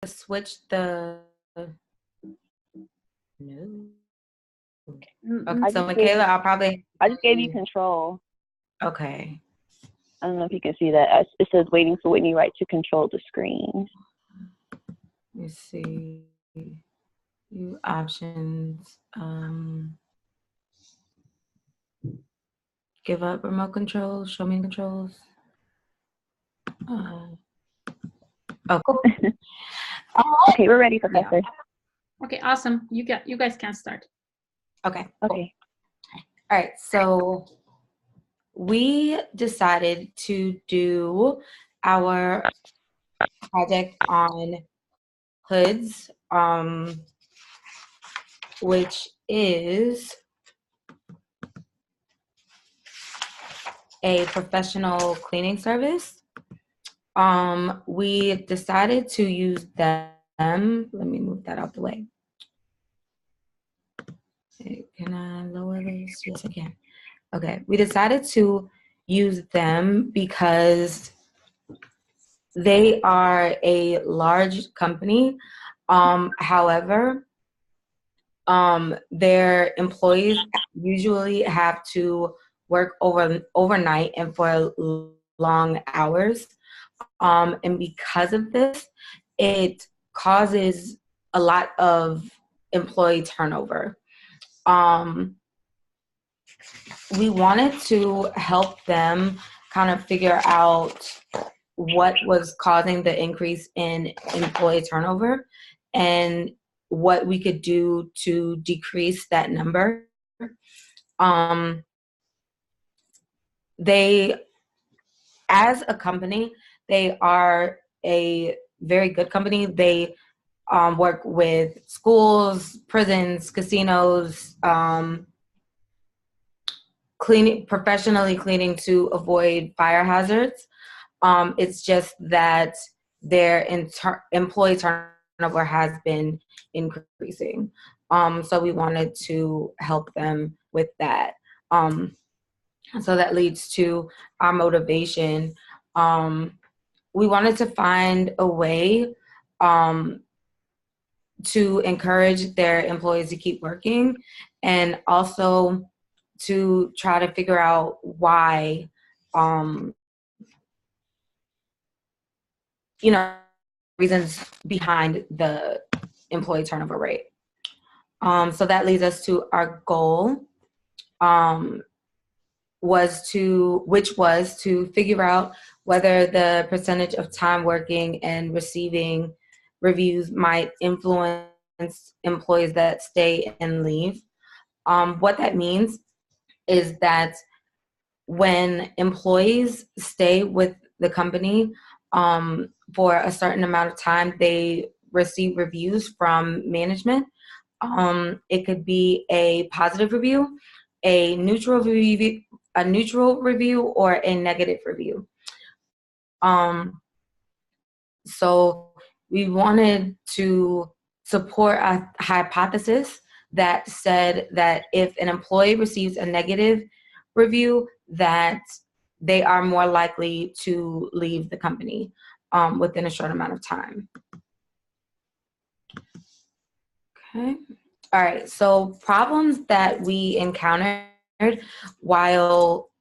switch the no. Okay, I so just gave Michaela, I'll probably you control. okay. I don't know if you can see that. It says waiting for Whitney Wright to control the screen. Let me see. View options. Give up remote controls. Show me controls. Oh, cool. Okay, we're ready, Professor. Okay, awesome. You guys can start. Okay. Okay. Cool. All right. So we decided to do our project on hoods, which is a professional cleaning service. We decided to use them. Let me move that out the way. Can I lower this? Yes, I can. Okay, we decided to use them because they are a large company. However, their employees usually have to work overnight and for long hours. And because of this, it causes a lot of employee turnover. We wanted to help them kind of figure out what was causing the increase in employee turnover and what we could do to decrease that number. They, as a company, they are a very good company. They work with schools, prisons, casinos, professionally cleaning to avoid fire hazards. It's just that their employee turnover has been increasing. So we wanted to help them with that. So that leads to our motivation. We wanted to find a way to encourage their employees to keep working, and also to try to figure out why, reasons behind the employee turnover rate. So that leads us to our goal, which was to figure out whether the percentage of time working and receiving reviews might influence employees that stay and leave. What that means is that when employees stay with the company for a certain amount of time, they receive reviews from management. It could be a positive review, a neutral review, or a negative review. So we wanted to support a hypothesis that said that if an employee receives a negative review, that they are more likely to leave the company within a short amount of time. Okay. All right. So problems that we encountered while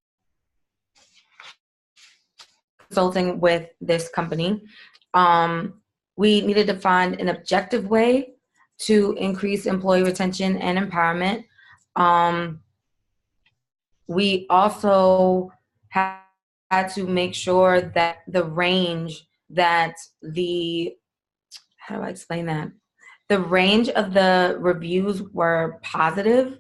consulting with this company, we needed to find an objective way to increase employee retention and empowerment. We also had to make sure that the range that how do I explain that? The range of the reviews were positive,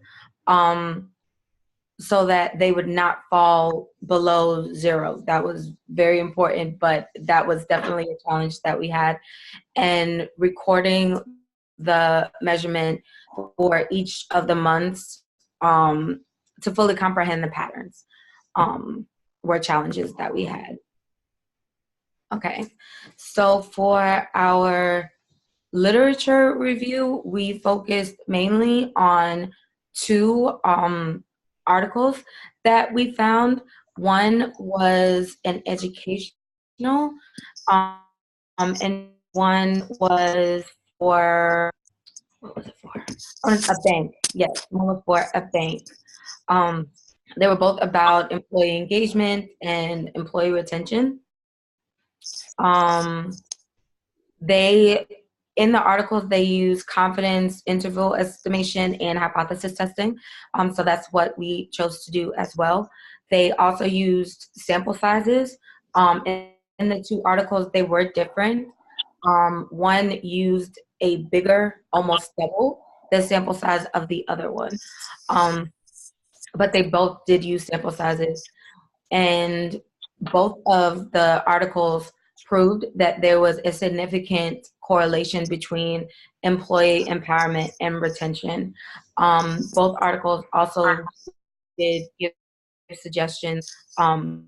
so that they would not fall below 0. That was very important, but that was definitely a challenge that we had. And recording the measurement for each of the months to fully comprehend the patterns were challenges that we had. Okay, so for our literature review, we focused mainly on 2 articles that we found. One was an educational, and One was for, what was it for? Oh, it's a bank. Yes, one was for a bank. They were both about employee engagement and employee retention. They, in the articles, they use confidence interval estimation and hypothesis testing. So that's what we chose to do as well. They also used sample sizes. In the two articles, they were different. One used a bigger, almost double the sample size of the other one. But they both did use sample sizes. And both of the articles proved that there was a significant correlation between employee empowerment and retention. Both articles also did give suggestions on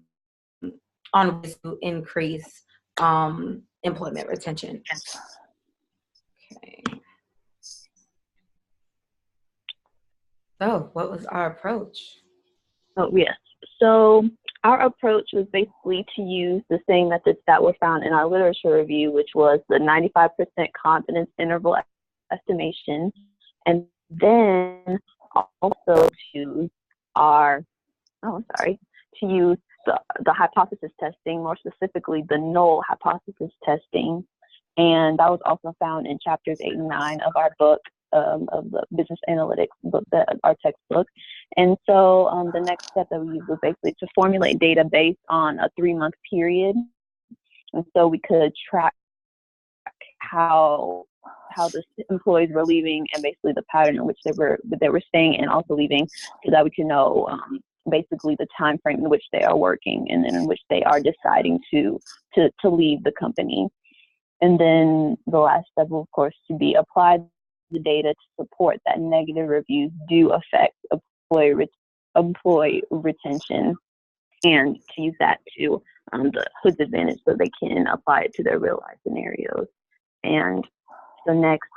ways to increase employment retention. Okay. So, what was our approach? Oh, yes. So our approach was basically to use the same methods that were found in our literature review, which was the 95% confidence interval estimation, and then also to use the hypothesis testing, more specifically the null hypothesis testing. And that was also found in chapters 8 and 9 of our book, of the business analytics book, our textbook. And so the next step that we used was basically to formulate data based on a 3-month period. And so we could track how the employees were leaving and basically the pattern in which they were staying and also leaving, so that we can know basically the time frame in which they are working and then in which they are deciding to leave the company. And then the last step, of course, to be applied the data to support that negative reviews do affect employee retention, and to use that to the Hood's advantage so they can apply it to their real life scenarios. And so next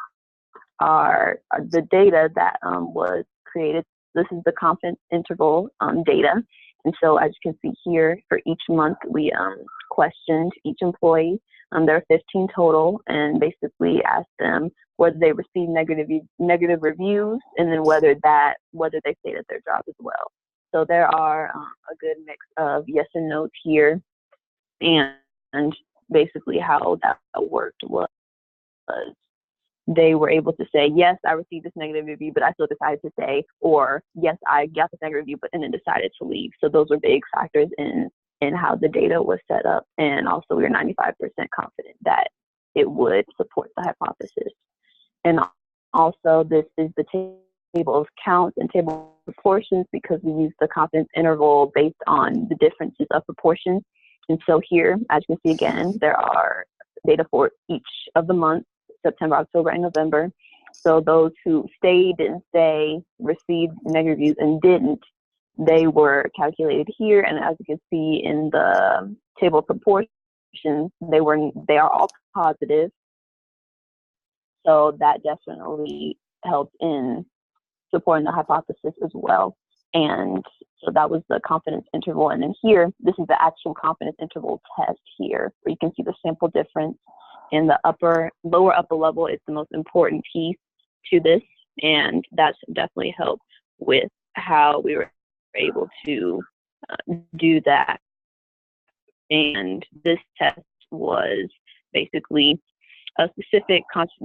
are the data that was created. This is the confidence interval data. And so as you can see here, for each month, we questioned each employee. There are 15 total, and basically asked them whether they received negative reviews, and then whether they stayed at their job as well. So there are a good mix of yes and no's here, and basically how that worked was they were able to say, yes, I received this negative review, but I still decided to stay, or yes, I got this negative review, but and then decided to leave. So those were big factors in how the data was set up. And also we were 95% confident that it would support the hypothesis. And also this is the table of counts and table of proportions, because we use the confidence interval based on the differences of proportions. And so here, as you can see again, there are data for each of the months, September, October, and November. So those who stayed, didn't stay, received negative reviews, and didn't, they were calculated here. And as you can see in the table of proportions, they are all positive. So that definitely helped in supporting the hypothesis as well. And so that was the confidence interval. And then here, this is the actual confidence interval test here, where you can see the sample difference. In the lower upper level is the most important piece to this, and that's definitely helped with how we were able to do that. And this test was basically a specific,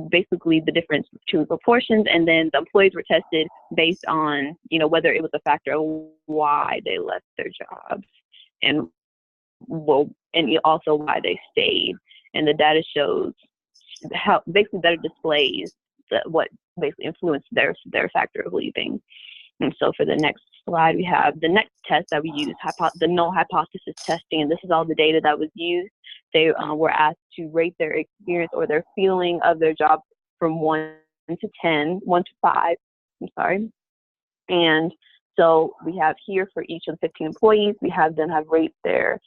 basically the difference between proportions, and then the employees were tested based on, whether it was a factor of why they left their jobs, and also why they stayed. And the data shows how basically better displays what basically influenced their factor of leaving. And so for the next slide, we have the next test that we use, the null hypothesis testing. And this is all the data that was used. They were asked to rate their experience or their feeling of their job from 1 to 5. And so we have here for each of the 15 employees, we have them rate their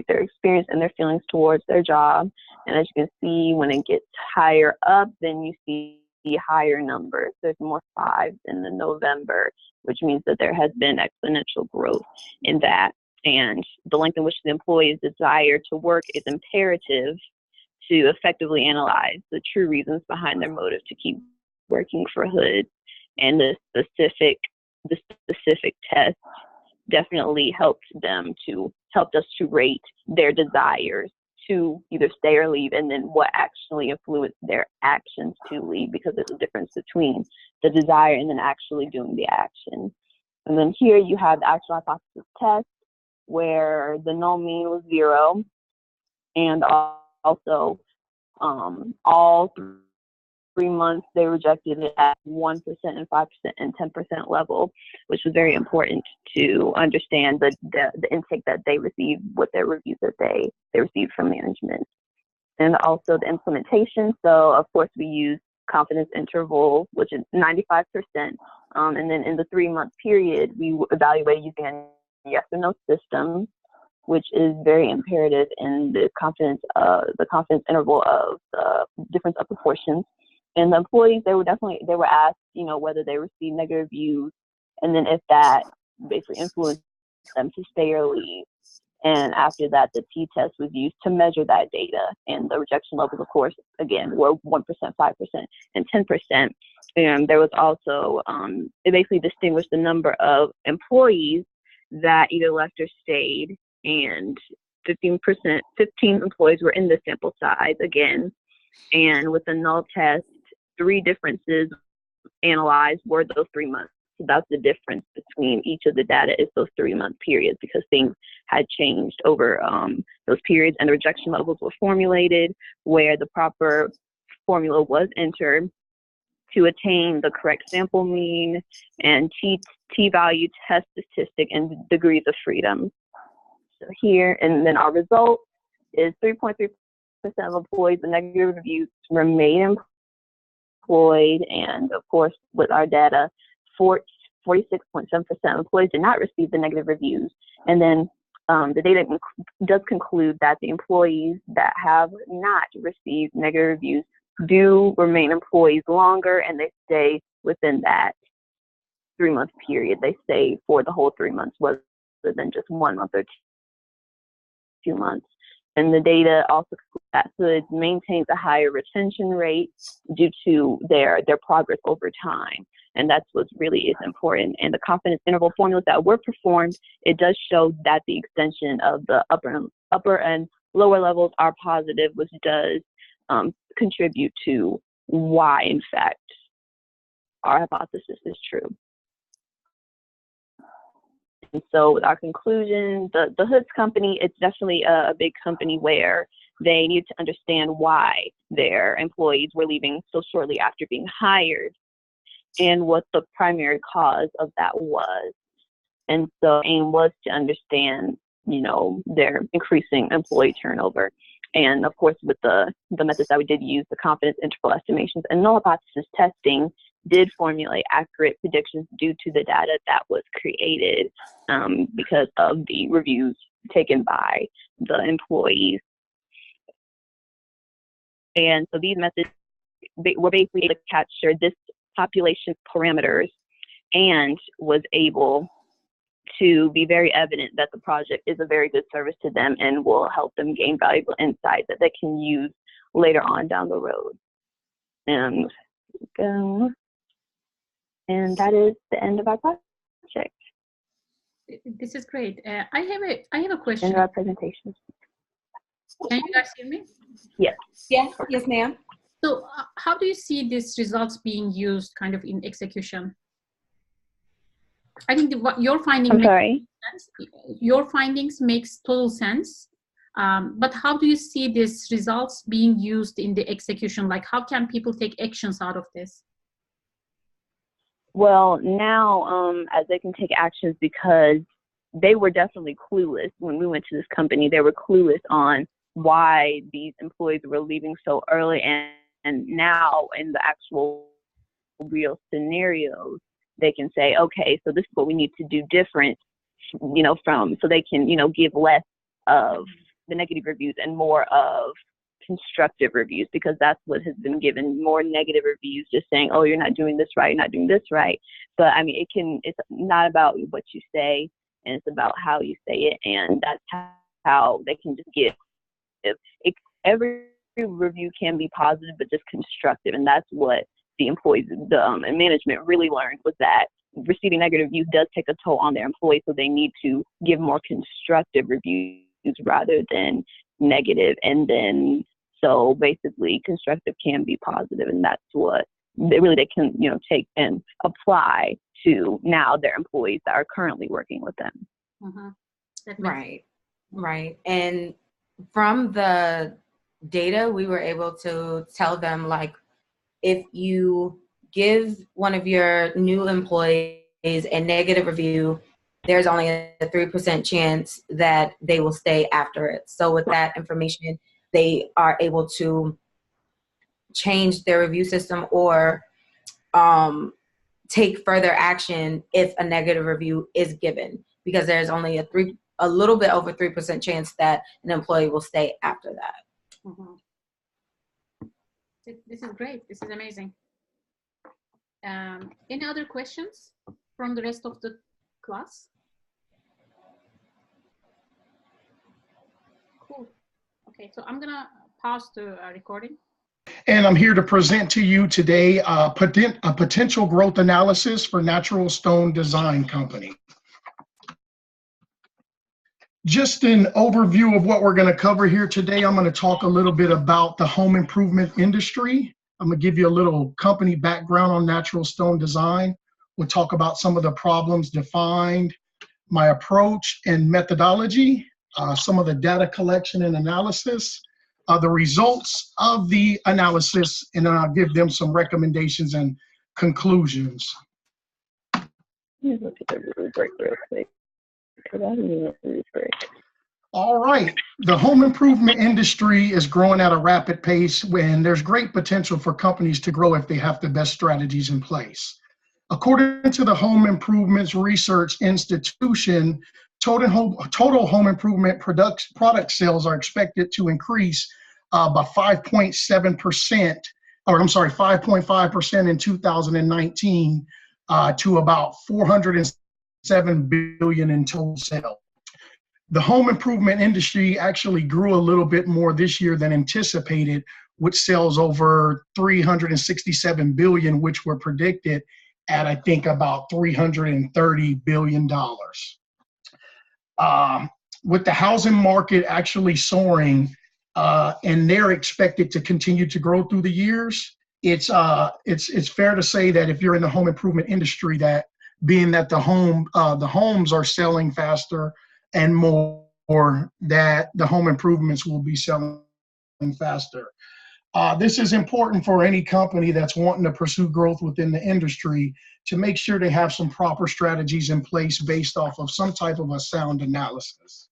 experience and their feelings towards their job. And as you can see, when it gets higher up, then you see higher numbers. There's more 5s in the November, which means that there has been exponential growth in that. And the length in which the employee's desire to work is imperative to effectively analyze the true reasons behind their motive to keep working for Hood. And the specific test definitely helped us to rate their desires to either stay or leave, and then what actually influenced their actions to leave, because there's a difference between the desire and then actually doing the action. And then here you have the actual hypothesis test, where the null mean was 0, and also all 3 months they rejected it at 1% and 5% and 10% level, which was very important to understand the intake that they received with their reviews that they received from management. And also the implementation. So of course we use confidence interval, which is 95%. And then in the 3-month period, we evaluate using a yes or no system, which is very imperative in the confidence interval of the difference of proportions. And the employees, they were asked, whether they received negative reviews, and then if that basically influenced them to stay or leave. And after that, the t-test was used to measure that data. And the rejection levels, of course, again, were 1%, 5%, and 10%. And there was also, it basically distinguished the number of employees that either left or stayed. And 15 employees were in the sample size again. And with the null test, 3 differences analyzed were those 3 months. So that's the difference between each of the data, is those 3-month periods, because things had changed over those periods, and the rejection levels were formulated where the proper formula was entered to attain the correct sample mean and t-value, test statistic, and degrees of freedom. So here, and then our result is 3.3% of employees with negative reviews remain employed, and of course, with our data, 46.7% of employees did not receive the negative reviews. And then the data does conclude that the employees that have not received negative reviews do remain employees longer, and they stay within that 3-month period. They stay for the whole 3 months, rather than just 1 month or 2 months. And the data also concludes that Hood maintains a higher retention rate due to their progress over time. And that's what really is important. And the confidence interval formulas that were performed, it does show that the extension of the upper and lower levels are positive, which does contribute to why, in fact, our hypothesis is true. And so with our conclusion, the Hoods company, it's definitely a big company where they need to understand why their employees were leaving so shortly after being hired and what the primary cause of that was. And so aim was to understand, their increasing employee turnover. And of course, with the methods that we did use, the confidence interval estimations and null hypothesis testing did formulate accurate predictions due to the data that was created because of the reviews taken by the employees. And so these methods were basically able to capture this population parameters and was able to be very evident that the project is a very good service to them and will help them gain valuable insight that they can use later on down the road. And that is the end of our project. This is great. I have a question. In our presentation. Can you guys hear me? Yes. Yes, ma'am. So how do you see these results being used kind of in execution? I think your finding makes sense. Your findings makes total sense. But how do you see these results being used in the execution? Like, how can people take actions out of this? Well, now as they can take actions, because they were definitely clueless when we went to this company. They were clueless on why these employees were leaving so early, and now in the actual real scenarios, they can say, okay, so this is what we need to do different, so they can, give less of the negative reviews and more of constructive reviews, because that's what has been given, more negative reviews, just saying, oh, you're not doing this right, you're not doing this right. But I mean, it's not about what you say, and it's about how you say it, and that's how they can just give every review can be positive, but just constructive. And that's what the employees, and management really learned, was that receiving negative reviews does take a toll on their employees. So they need to give more constructive reviews rather than negative. And then, so basically constructive can be positive, and that's what they can, take and apply to now their employees that are currently working with them. Right. And from the data, we were able to tell them, like, if you give one of your new employees a negative review, there's only a 3% chance that they will stay after it. So with that information, they are able to change their review system or take further action if a negative review is given, because there's only a little bit over 3% chance that an employee will stay after that. This is great. This is amazing. Any other questions from the rest of the class? Cool. Okay, so I'm gonna pause the recording. And I'm here to present to you today a potential growth analysis for Natural Stone Design Company. Just an overview of what we're going to cover here today. I'm going to talk a little bit about the home improvement industry. I'm going to give you a little company background on Natural Stone Design. We'll talk about some of the problems defined, my approach and methodology, some of the data collection and analysis, the results of the analysis, and then I'll give them some recommendations and conclusions. Let me look at the rubric real quick, because I didn't even rubric. All right. The home improvement industry is growing at a rapid pace, when there's great potential for companies to grow if they have the best strategies in place. According to the Home Improvements Research Institution, total home improvement product sales are expected to increase by 5.7%, or I'm sorry, 5.5% in 2019 to about $407 billion in total sales. The home improvement industry actually grew a little bit more this year than anticipated, with sales over $367 billion, which were predicted at, I think, about $330 billion. With the housing market actually soaring, and they're expected to continue to grow through the years, it's fair to say that if you're in the home improvement industry, that being that the homes are selling faster and more, that the home improvements will be selling faster. This is important for any company that's wanting to pursue growth within the industry, to make sure they have some proper strategies in place based off of some type of a sound analysis.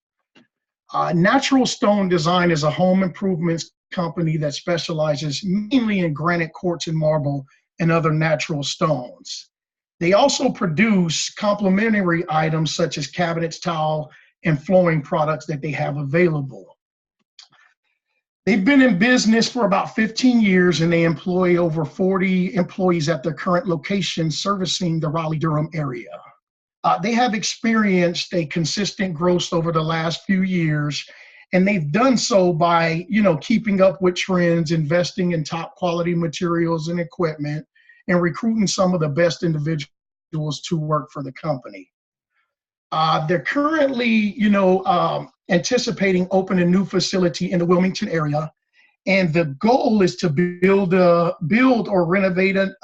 Natural Stone Design is a home improvements company that specializes mainly in granite, quartz, and marble, and other natural stones. They also produce complementary items such as cabinets, tile, and flooring products that they have available. They've been in business for about 15 years, and they employ over 40 employees at their current location, servicing the Raleigh-Durham area. They have experienced a consistent growth over the last few years, and they've done so by, keeping up with trends, investing in top quality materials and equipment, and recruiting some of the best individuals to work for the company. They're currently, anticipating opening a new facility in the Wilmington area, and the goal is to build or renovate an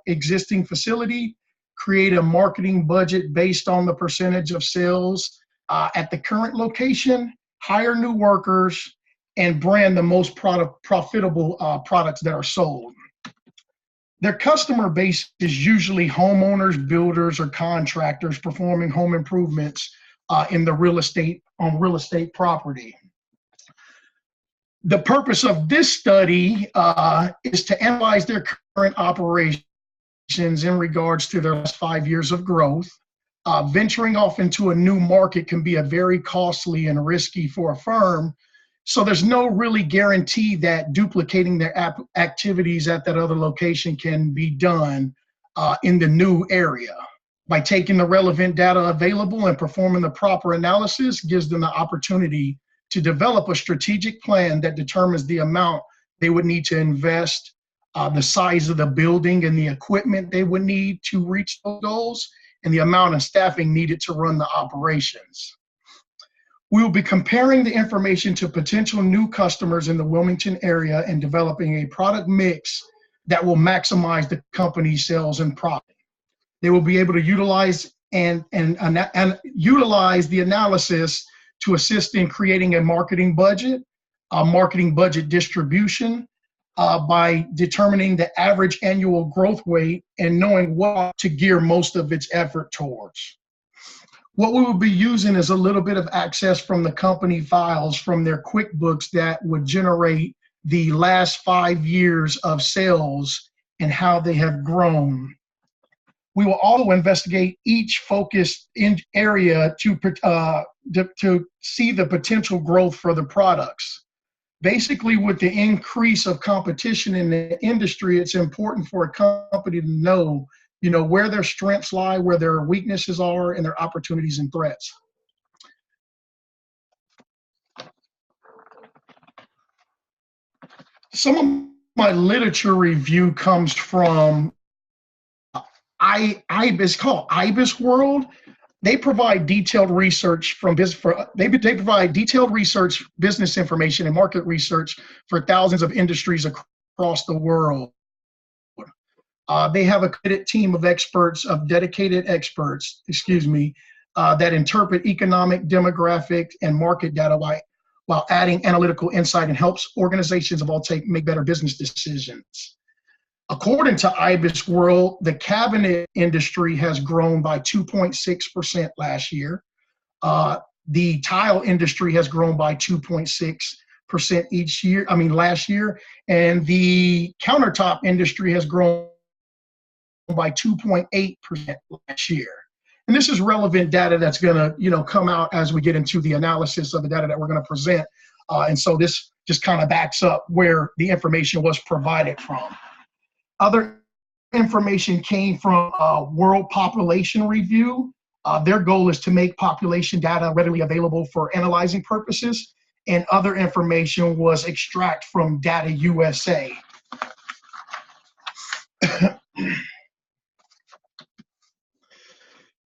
existing facility, create a marketing budget based on the percentage of sales at the current location, hire new workers, and brand the most profitable products that are sold. Their customer base is usually homeowners, builders, or contractors performing home improvements in the real estate property. The purpose of this study is to analyze their current operations in regards to their last 5 years of growth. Venturing off into a new market can be very costly and risky for a firm, so there's no really guarantee that duplicating their activities at that other location can be done in the new area. By taking the relevant data available and performing the proper analysis, gives them the opportunity to develop a strategic plan that determines the amount they would need to invest, the size of the building and the equipment they would need to reach those goals, and the amount of staffing needed to run the operations. We will be comparing the information to potential new customers in the Wilmington area and developing a product mix that will maximize the company's sales and profit. They will be able to utilize and utilize the analysis to assist in creating a marketing budget distribution, by determining the average annual growth rate and knowing what to gear most of its effort towards. What we will be using is a little bit of access from the company files from their QuickBooks that would generate the last 5 years of sales and how they have grown. We will also investigate each focused area to see the potential growth for the products. Basically, with the increase of competition in the industry, it's important for a company to know, where their strengths lie, where their weaknesses are, and their opportunities and threats. Some of my literature review comes from it's called IBIS World. They provide detailed research they provide detailed research, business information, and market research for thousands of industries across the world. They have a committed team of dedicated experts, that interpret economic, demographic, and market data while adding analytical insight, and helps organizations of all make better business decisions. According to IBIS World, the cabinet industry has grown by 2.6% last year. The tile industry has grown by 2.6% last year, and the countertop industry has grown by 2.8% last year. And this is relevant data that's going to, come out as we get into the analysis of the data that we're going to present. And so this just kind of backs up where the information was provided from. Other information came from World Population Review. Their goal is to make population data readily available for analyzing purposes, and other information was extract from Data USA.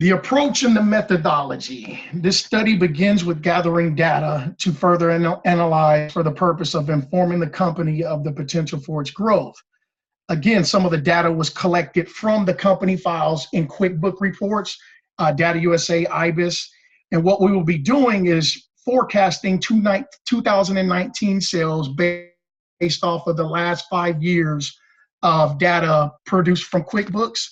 The approach and the methodology. This study begins with gathering data to further analyze for the purpose of informing the company of the potential for its growth. Again, some of the data was collected from the company files in QuickBook reports, Data USA, IBIS, and what we will be doing is forecasting 2019 sales based off of the last 5 years of data produced from QuickBooks.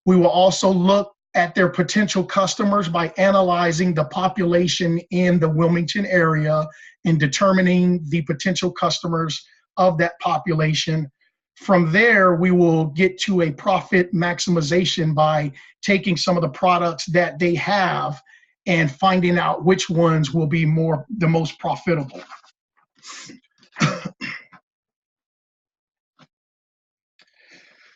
We will also look at their potential customers by analyzing the population in the Wilmington area and determining the potential customers of that population. From there, we will get to a profit maximization by taking some of the products that they have and finding out which ones will be the most profitable.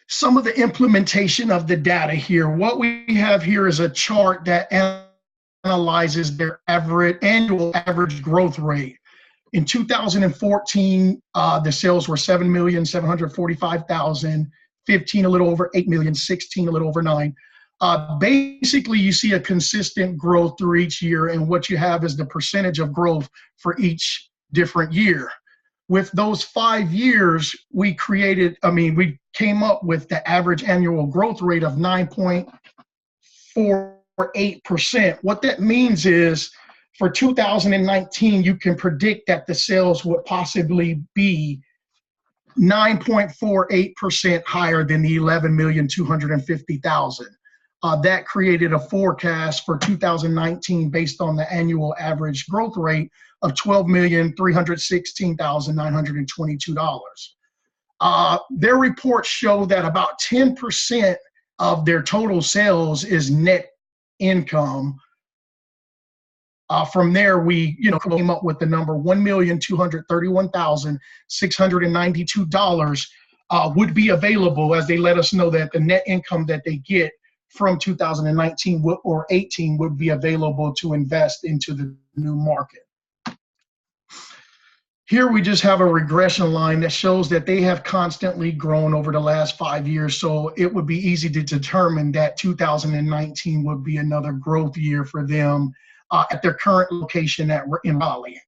Some of the implementation of the data here. What we have here is a chart that analyzes their annual average growth rate. In 2014, the sales were $7,745,000, 15 a little over 8 million, 16 a little over 9. Basically, you see a consistent growth through each year, and what you have is the percentage of growth for each different year. With those 5 years, we came up with the average annual growth rate of 9.48%. What that means is for 2019, you can predict that the sales would possibly be 9.48% higher than the 11,250,000. That created a forecast for 2019 based on the annual average growth rate of $12,316,922. Their reports show that about 10% of their total sales is net income. From there, we came up with the number $1,231,692 would be available, as they let us know that the net income that they get from 2019 or 18 would be available to invest into the new market. Here we just have a regression line that shows that they have constantly grown over the last 5 years. So it would be easy to determine that 2019 would be another growth year for them at their current location that we're in Raleigh.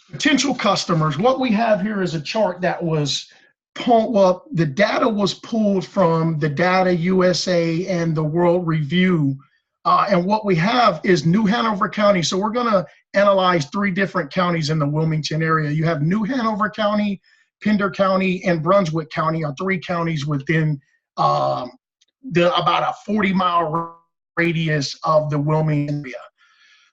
Potential customers. What we have here is a chart that was the data was pulled from the Data USA and the World Review. And what we have is New Hanover County. So we're going to analyze 3 different counties in the Wilmington area. You have New Hanover County, Pender County, and Brunswick County are 3 counties within about a 40-mile radius of the Wilmington area.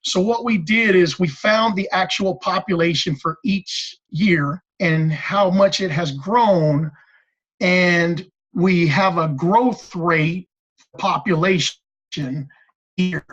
So what we did is we found the actual population for each year and how much it has grown. And we have a growth rate population year.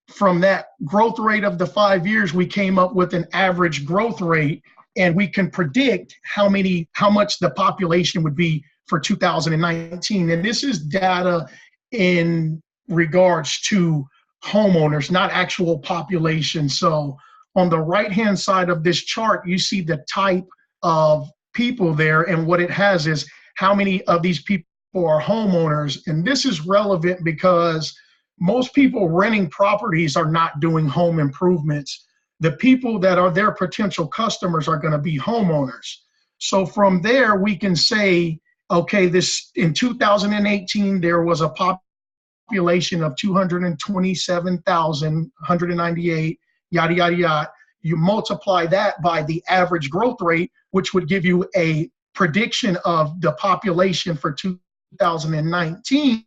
From that growth rate of the 5 years, we came up with an average growth rate, and we can predict how much the population would be for 2019. And this is data in regards to homeowners, not actual population. So on the right-hand side of this chart, you see the type of people there, and what it has is how many of these people are homeowners. And this is relevant because most people renting properties are not doing home improvements. The people that are their potential customers are going to be homeowners. So from there, we can say, okay, this in 2018, there was a population of 227,198, yada, yada, yada. You multiply that by the average growth rate, which would give you a prediction of the population for 2019.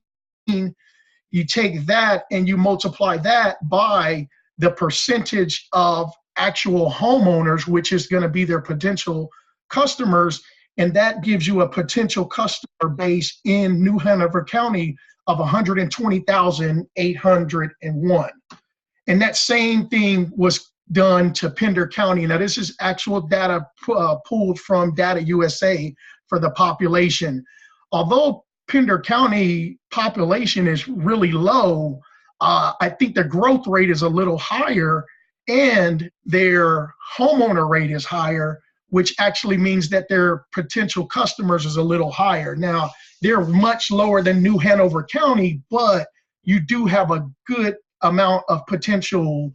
You take that and you multiply that by the percentage of actual homeowners, which is going to be their potential customers, and that gives you a potential customer base in New Hanover County of 120,801. And that same thing was done to Pender County. Now, this is actual data pulled from Data USA for the population. Although Pender County population is really low, I think the growth rate is a little higher and their homeowner rate is higher, which actually means that their potential customers is a little higher. Now, they're much lower than New Hanover County, but you do have a good amount of potential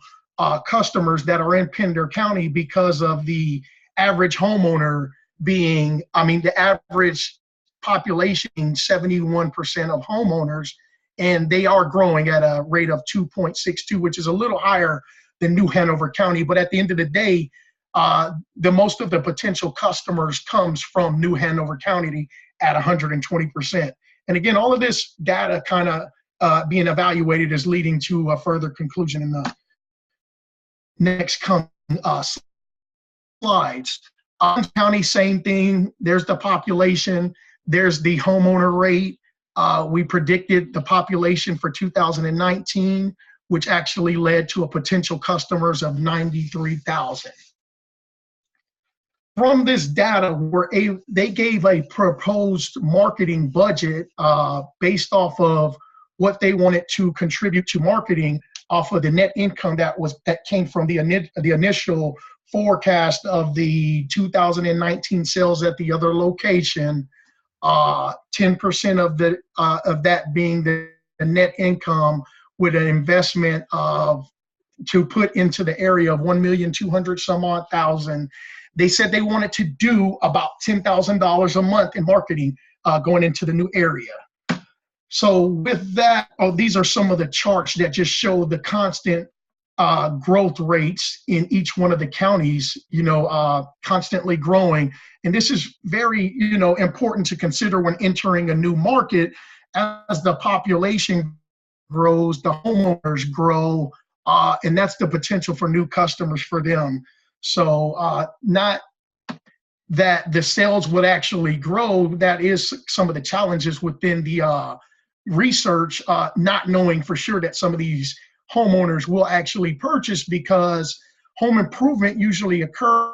customers that are in Pender County because of the average homeowner being, the average population, 71% of homeowners, and they are growing at a rate of 2.62, which is a little higher than New Hanover County. But at the end of the day, the most of the potential customers comes from New Hanover County at 120%. And again, all of this data kind of being evaluated is leading to a further conclusion in the next slides. County, same thing. There's the population. There's the homeowner rate. We predicted the population for 2019, which actually led to a potential customers of 93,000. From this data, they gave a proposed marketing budget based off of what they wanted to contribute to marketing off of the net income that came from the initial forecast of the 2019 sales at the other location. 10% of that being the net income with an investment to put into the area of 1,200,000 some odd thousand. They said they wanted to do about $10,000 a month in marketing going into the new area. So with that, these are some of the charts that just show the constant growth rates in each one of the counties, constantly growing. And this is very, important to consider when entering a new market. As the population grows, the homeowners grow, and that's the potential for new customers for them. So not that the sales would actually grow, that is some of the challenges within the research, not knowing for sure that some of these homeowners will actually purchase, because home improvement usually occurs,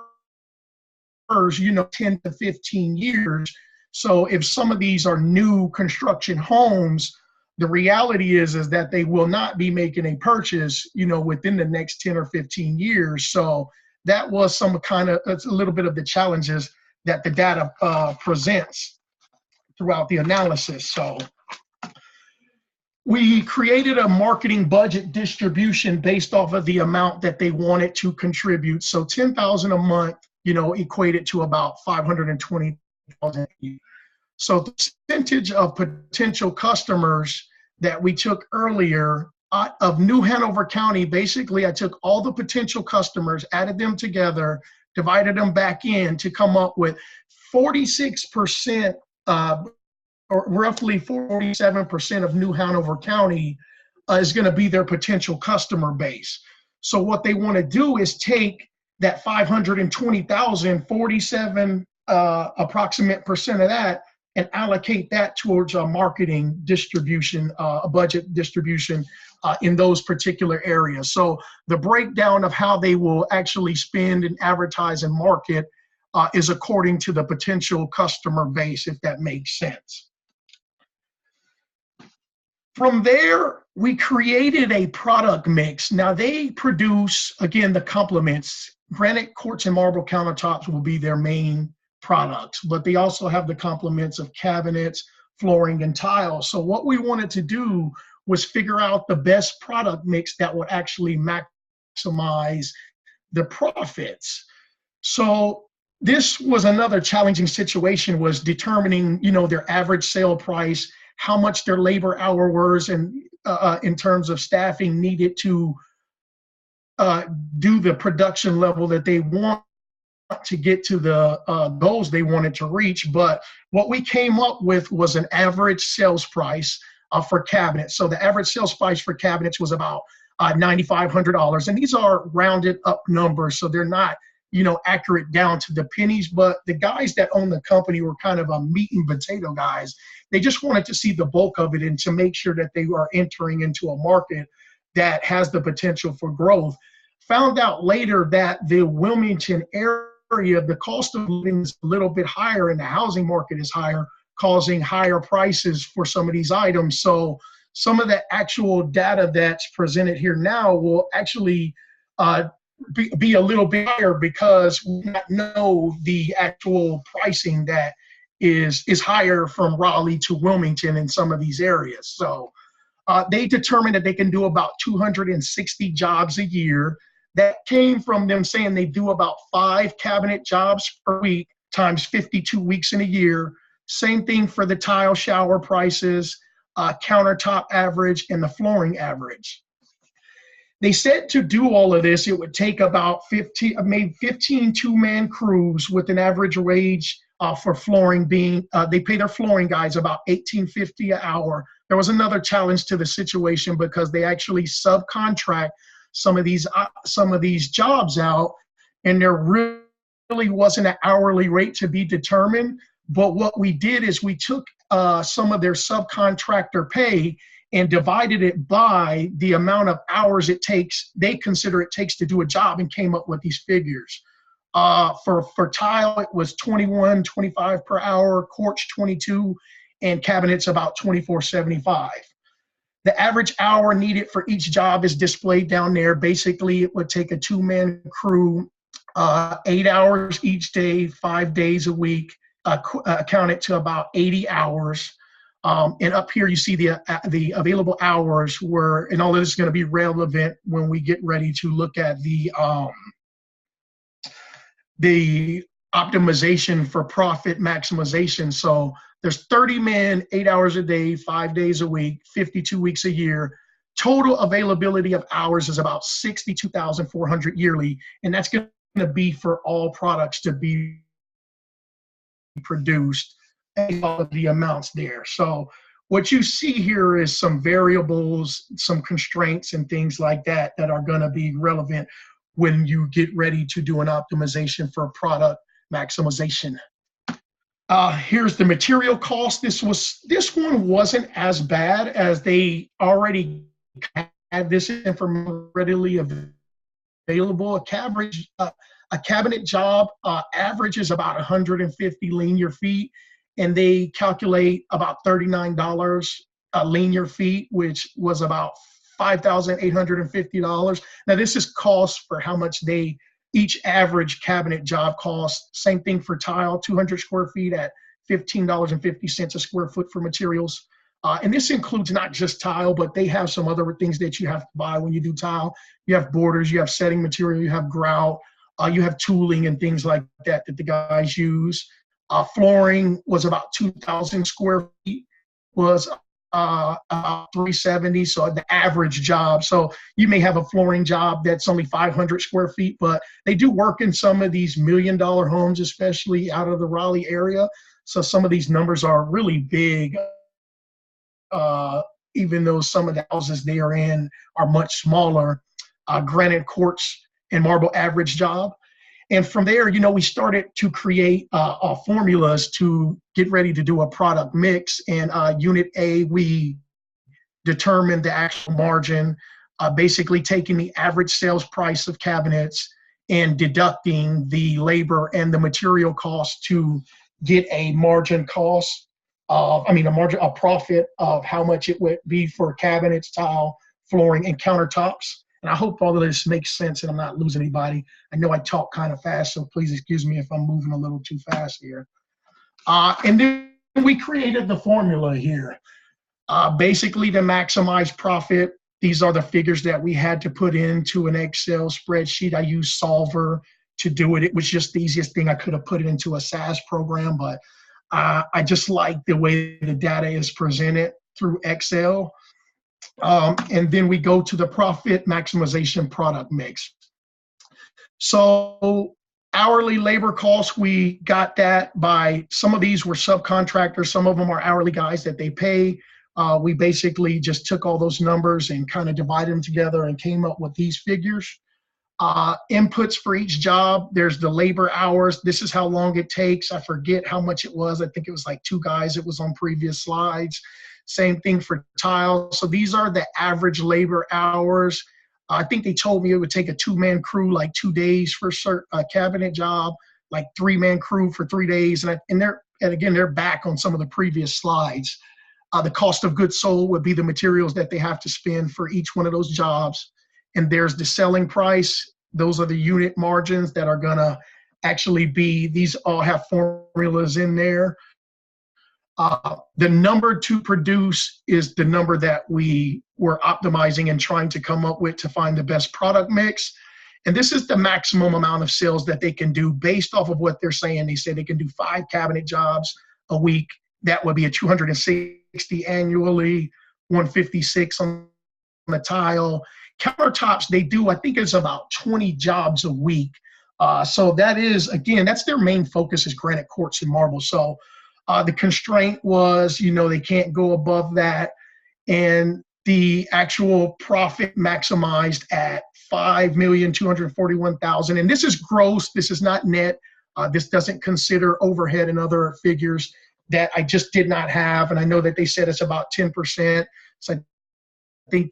10 to 15 years. So if some of these are new construction homes, The reality is that they will not be making a purchase, within the next 10 or 15 years. So that was it's a little bit of the challenges that the data presents throughout the analysis. So we created a marketing budget distribution based off of the amount that they wanted to contribute. So $10,000 a month, equated to about $520,000. So the percentage of potential customers that we took earlier of New Hanover County, basically I took all the potential customers, added them together, divided them back in to come up with 46%, or roughly 47% of New Hanover County is going to be their potential customer base. So what they want to do is take that 520,000, 47 approximate percent of that, and allocate that towards a marketing distribution, a budget distribution in those particular areas. So the breakdown of how they will actually spend and advertise and market is according to the potential customer base, if that makes sense. From there, we created a product mix. Now they produce, again, the complements. Granite, quartz, and marble countertops will be their main products, but they also have the complements of cabinets, flooring, and tile. So what we wanted to do was figure out the best product mix that would actually maximize the profits. So this was another challenging situation, was determining, their average sale price, how much their labor hour was, and in terms of staffing needed to do the production level that they want to get to the goals they wanted to reach. But what we came up with was an average sales price for cabinets. So the average sales price for cabinets was about $9,500. And these are rounded up numbers, so they're not, accurate down to the pennies. But the guys that own the company were kind of a meat and potato guys. They just wanted to see the bulk of it and to make sure that they are entering into a market that has the potential for growth. Found out later that the Wilmington area, the cost of living is a little bit higher and the housing market is higher, causing higher prices for some of these items. So some of the actual data that's presented here now will actually be a little bit higher, because we not know the actual pricing that is higher from Raleigh to Wilmington in some of these areas. So they determined that they can do about 260 jobs a year. That came from them saying they do about 5 cabinet jobs per week times 52 weeks in a year. Same thing for the tile shower prices, countertop average, and the flooring average. They said to do all of this, it would take about 15 two-man crews with an average wage for flooring being, they pay their flooring guys about $18.50 an hour. There was another challenge to the situation because they actually subcontract some of these jobs out, and there really wasn't an hourly rate to be determined. But what we did is we took some of their subcontractor pay and divided it by the amount of hours they consider it takes to do a job, and came up with these figures. For tile, it was $21, $25 per hour, quartz $22, and cabinets about $24.75. The average hour needed for each job is displayed down there. Basically, it would take a 2-man crew, 8 hours each day, 5 days a week, accounted to about 80 hours. And up here you see the available hours were, and all of this is going to be relevant when we get ready to look at the optimization for profit maximization. So there's 30 men, 8 hours a day, 5 days a week, 52 weeks a year. Total availability of hours is about 62,400 yearly, and that's going to be for all products to be produced, and all of the amounts there. So what you see here is some variables, some constraints, and things like that that are going to be relevant when you get ready to do an optimization for product maximization. Here's the material cost. This one wasn't as bad, as they already had this information readily available. A cabinet job averages about 150 linear feet, and they calculate about $39 linear feet, which was about $5,850. Now this is cost for how much each average cabinet job costs. Same thing for tile, 200 square feet at $15.50 a square foot for materials. And this includes not just tile, but they have some other things that you have to buy when you do tile. You have borders, you have setting material, you have grout, you have tooling and things like that that the guys use. Flooring was about 2,000 square feet, was about 370, so the average job. So you may have a flooring job that's only 500 square feet, but they do work in some of these $1 million homes, especially out of the Raleigh area. So some of these numbers are really big, even though some of the houses they are in are much smaller. Granite, quartz, and marble average job. And from there, we started to create formulas to get ready to do a product mix. And Unit A, we determined the actual margin, basically taking the average sales price of cabinets and deducting the labor and the material cost to get a margin cost a profit of how much it would be for cabinets, tile, flooring, and countertops. And I hope all of this makes sense and I'm not losing anybody. I know I talk kind of fast, so please excuse me if I'm moving a little too fast here. And then we created the formula here. Basically to maximize profit, these are the figures that we had to put into an Excel spreadsheet. I used Solver to do it. It was just the easiest thing. I could have put it into a SAS program, but I just like the way the data is presented through Excel. And then we go to the profit maximization product mix. So hourly labor costs, we got that by, some of these were subcontractors, some of them are hourly guys that they pay. We basically just took all those numbers and kind of divided them together and came up with these figures. Inputs for each job, there's the labor hours. This is how long it takes. I forget how much it was. I think it was like 2 guys. It was on previous slides. Same thing for tile. So these are the average labor hours. I think they told me it would take a 2-man crew like 2 days for a cabinet job, like 3-man crew for 3 days. And again, they're back on some of the previous slides. The cost of goods sold would be the materials that they have to spend for each one of those jobs. And there's the selling price. Those are the unit margins that are gonna actually be, these all have formulas in there. The number to produce is the number that we were optimizing and trying to come up with to find the best product mix. And this is the maximum amount of sales that they can do based off of what they're saying. They say they can do 5 cabinet jobs a week. That would be a 260 annually, 156 on the tile. Countertops, they do, I think it's about 20 jobs a week. So that is, again, that's their main focus is granite, quartz, and marble. So the constraint was, they can't go above that. And the actual profit maximized at $5,241,000. And this is gross, this is not net. This doesn't consider overhead and other figures that I just did not have. And I know that they said it's about 10%. So I think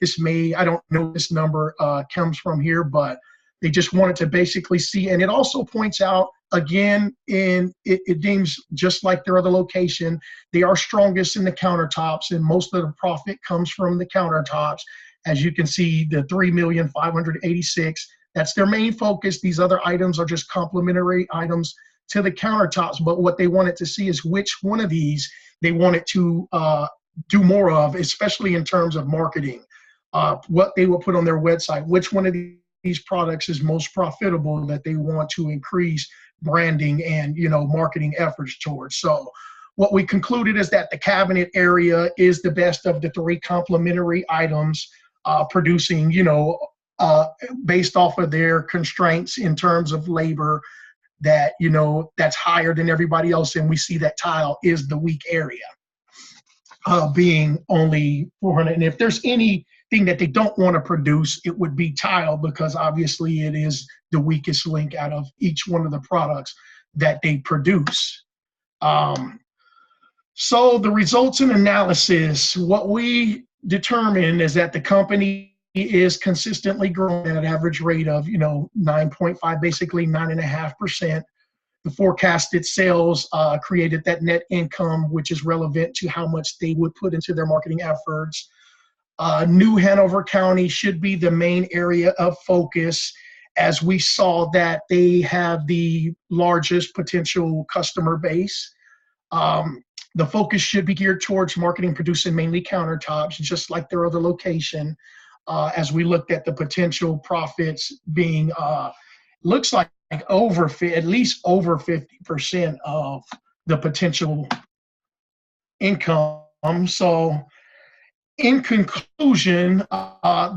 I don't know this number comes from here, but they just wanted to basically see. And it also points out, again, it deems just like their other location, they are strongest in the countertops, and most of the profit comes from the countertops. As you can see, the $3,586,000, that's their main focus. These other items are just complementary items to the countertops. But what they wanted to see is which one of these they wanted to do more of, especially in terms of marketing, what they will put on their website, which one of these products is most profitable that they want to increase branding and marketing efforts towards. So what we concluded is that the cabinet area is the best of the 3 complementary items, producing based off of their constraints in terms of labor that that's higher than everybody else. And we see that tile is the weak area, being only 400. And if there's anything that they don't want to produce, it would be tile, because obviously it is the weakest link out of each one of the products that they produce. So the results and analysis, what we determined is that the company is consistently growing at an average rate of 9.5, basically 9.5%. The forecasted sales created that net income, which is relevant to how much they would put into their marketing efforts. New Hanover County should be the main area of focus, as we saw that they have the largest potential customer base. The focus should be geared towards marketing, producing mainly countertops, just like their other location. As we looked at the potential profits being, looks like at least over 50% of the potential income. So in conclusion,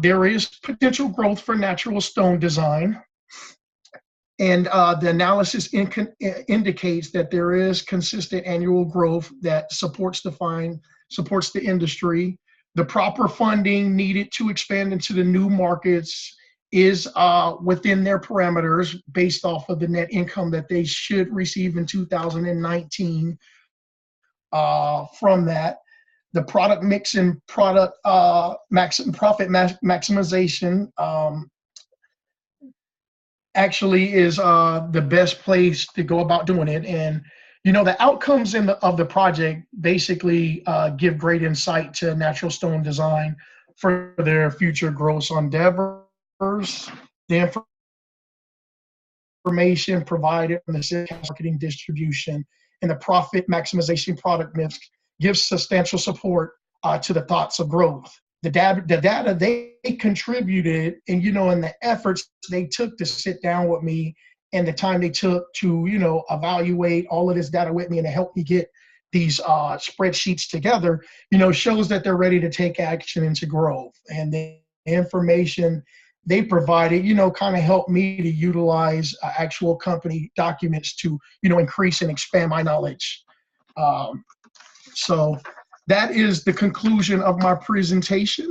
there is potential growth for natural stone design. And the analysis indicates that there is consistent annual growth that supports the industry. The proper funding needed to expand into the new markets is within their parameters based off of the net income that they should receive in 2019 from that. The product mix and profit maximization actually is the best place to go about doing it. And the outcomes of the project basically give great insight to Natural Stone Design for their future growth endeavors. The information provided from the sales, marketing, distribution, and the profit maximization product mix gives substantial support to the thoughts of growth. The data they contributed, and and the efforts they took to sit down with me, and the time they took to evaluate all of this data with me and to help me get these spreadsheets together, shows that they're ready to take action into growth. And the information they provided, kind of helped me to utilize actual company documents to, increase and expand my knowledge. So that is the conclusion of my presentation.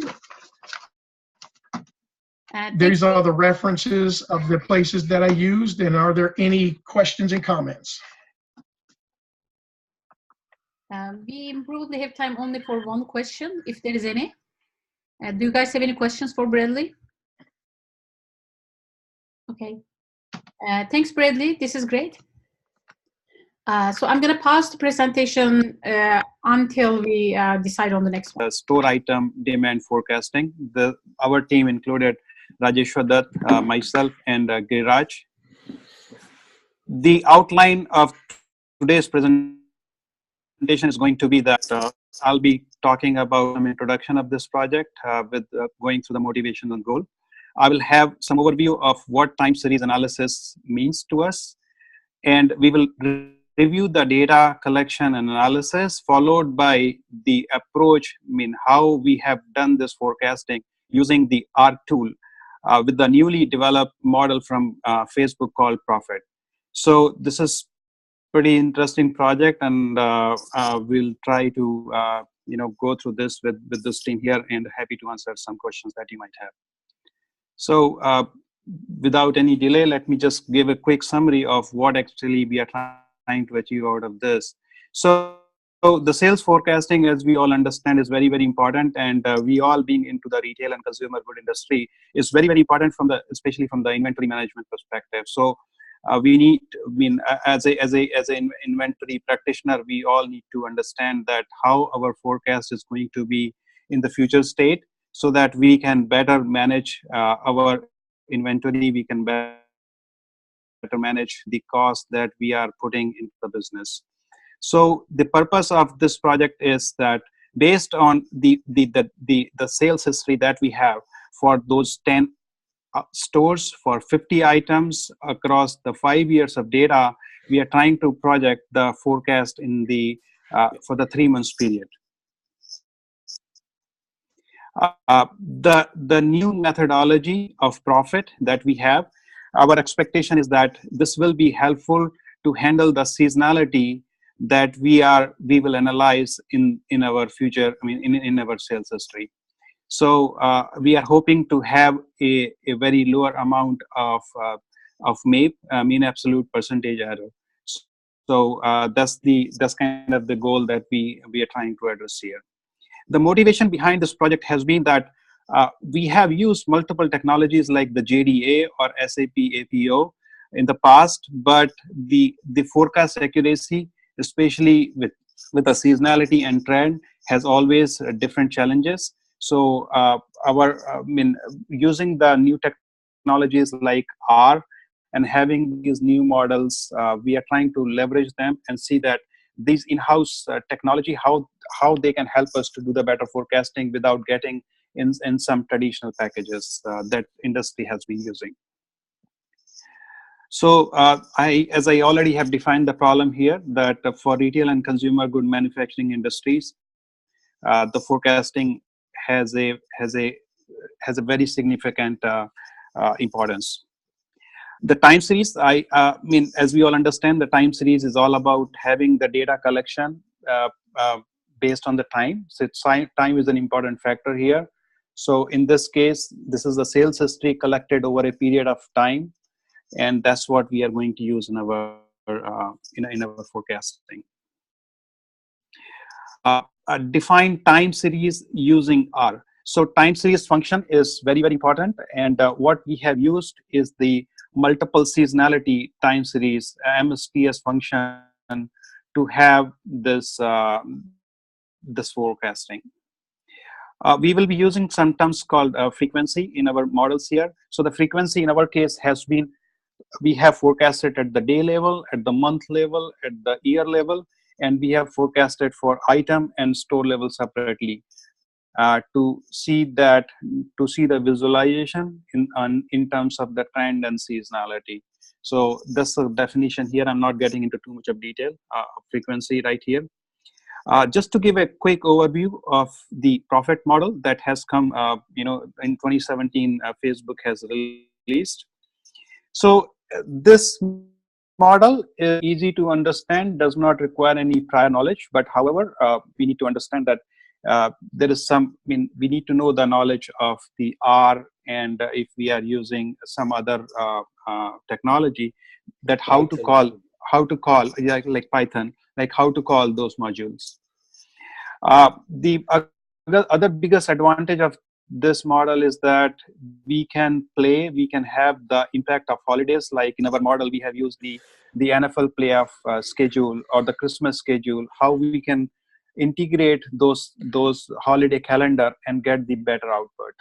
These are the references of the places that I used. And are there any questions and comments? We probably have time only for one question, if there is any. Do you guys have any questions for Bradley? Okay. Thanks, Bradley. This is great. So I'm going to pause the presentation until we decide on the next one. Store item demand forecasting. Our team included Rajeshwar Dutt, myself, and Giriraj. The outline of today's presentation is going to be that I'll be talking about some introduction of this project with going through the motivation and goal. I will have some overview of what time series analysis means to us, and we will review the data collection and analysis, followed by the approach, how we have done this forecasting using the ARC tool with the newly developed model from Facebook called Profit. So this is pretty interesting project, and we'll try to go through this with this team here, and happy to answer some questions that you might have. So without any delay, let me just give a quick summary of what actually we are trying to achieve out of this. So the sales forecasting, as we all understand, is very, very important, and we all being into the retail and consumer good industry is very, very important especially from the inventory management perspective. So we need, as an inventory practitioner, we all need to understand that how our forecast is going to be in the future state, so that we can better manage our inventory, we can better manage the cost that we are putting into the business. So the purpose of this project is that based on the sales history that we have for those 10 stores for 50 items across the 5 years of data, we are trying to project the forecast in the for the 3 months period. The new methodology of profit that we have, our expectation is that this will be helpful to handle the seasonality that we will analyze in our future, in our sales history. So we are hoping to have a very lower amount of MAPE, mean absolute percentage error. So that's kind of the goal that we are trying to address here. The motivation behind this project has been that we have used multiple technologies like the JDA or SAP APO, in the past, but the forecast accuracy, especially with the seasonality and trend, has always different challenges. So using the new technologies like R and having these new models, we are trying to leverage them and see that these in-house technology, how they can help us to do the better forecasting without getting in some traditional packages that industry has been using. So as I already have defined the problem here, that for retail and consumer good manufacturing industries, the forecasting has a very significant importance. The time series, as we all understand, the time series is all about having the data collection based on the time. So time is an important factor here. So in this case, this is the sales history collected over a period of time, and that's what we are going to use in our forecasting. Define time series using R. So time series function is very, very important, and what we have used is the multiple seasonality time series MSTS function to have this forecasting. We will be using some terms called frequency in our models here. So the frequency in our case has been, we have forecasted at the day level, at the month level, at the year level, and we have forecasted for item and store level separately to see the visualization in terms of the trend and seasonality. So that's the definition here. I'm not getting into too much of detail of frequency right here. Just to give a quick overview of the profit model that has come, in 2017, Facebook has released. So this model is easy to understand, does not require any prior knowledge, but however, we need to understand that there is some, we need to know the knowledge of the R, and if we are using some other technology, that how to call, like Python, like how to call those modules. The other biggest advantage of this model is that we can have the impact of holidays. Like in our model, we have used the NFL playoff schedule or the Christmas schedule, how we can integrate those holiday calendar and get the better output.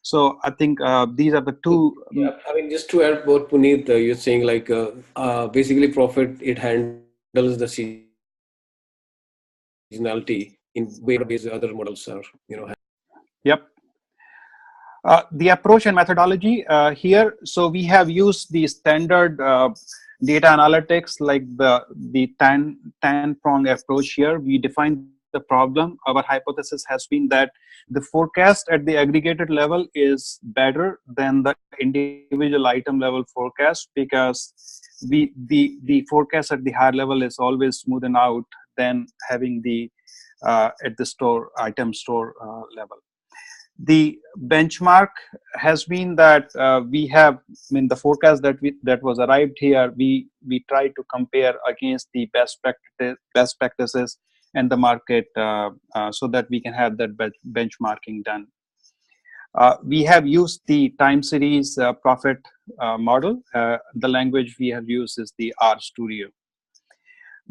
So I think these are the two. Yeah, just to add what Puneet, you're saying, like basically Profit, it handles the seasonality in way ways other models are, Yep. The approach and methodology here. So we have used the standard data analytics, like the 10-prong approach here. We define the problem. Our hypothesis has been that the forecast at the aggregated level is better than the individual item level forecast, because the forecast at the higher level is always smoothened out than having the at the item store level. The benchmark has been that we have, the forecast that was arrived here, we try to compare against the best practices and the market, so that we can have that benchmarking done. We have used the time series profit model. The language we have used is the R Studio.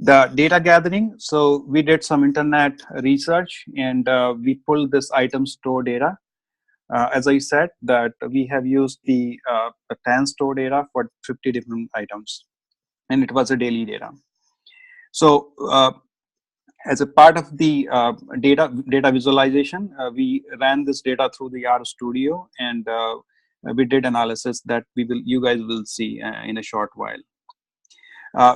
The data gathering, so we did some internet research and we pulled this item store data. As I said, that we have used the 10 store data for 50 different items, and it was a daily data. So as a part of the data visualization, we ran this data through the R Studio, and we did analysis that you guys will see in a short while.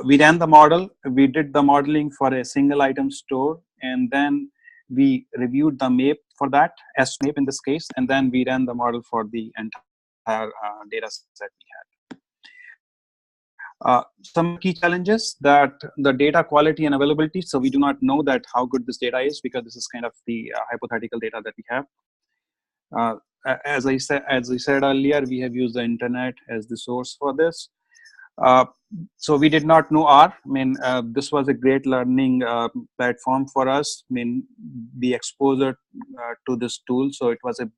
We ran the model, we did the modeling for a single item store, and then we reviewed the MAP for that, as MAP in this case, and then we ran the model for the entire data set we had. Some key challenges, that the data quality and availability. So we do not know that how good this data is, because this is kind of the hypothetical data that we have. As I said earlier, we have used the internet as the source for this. So we did not know R. I mean, this was a great learning platform for us. I mean, the exposure to this tool. So it was a,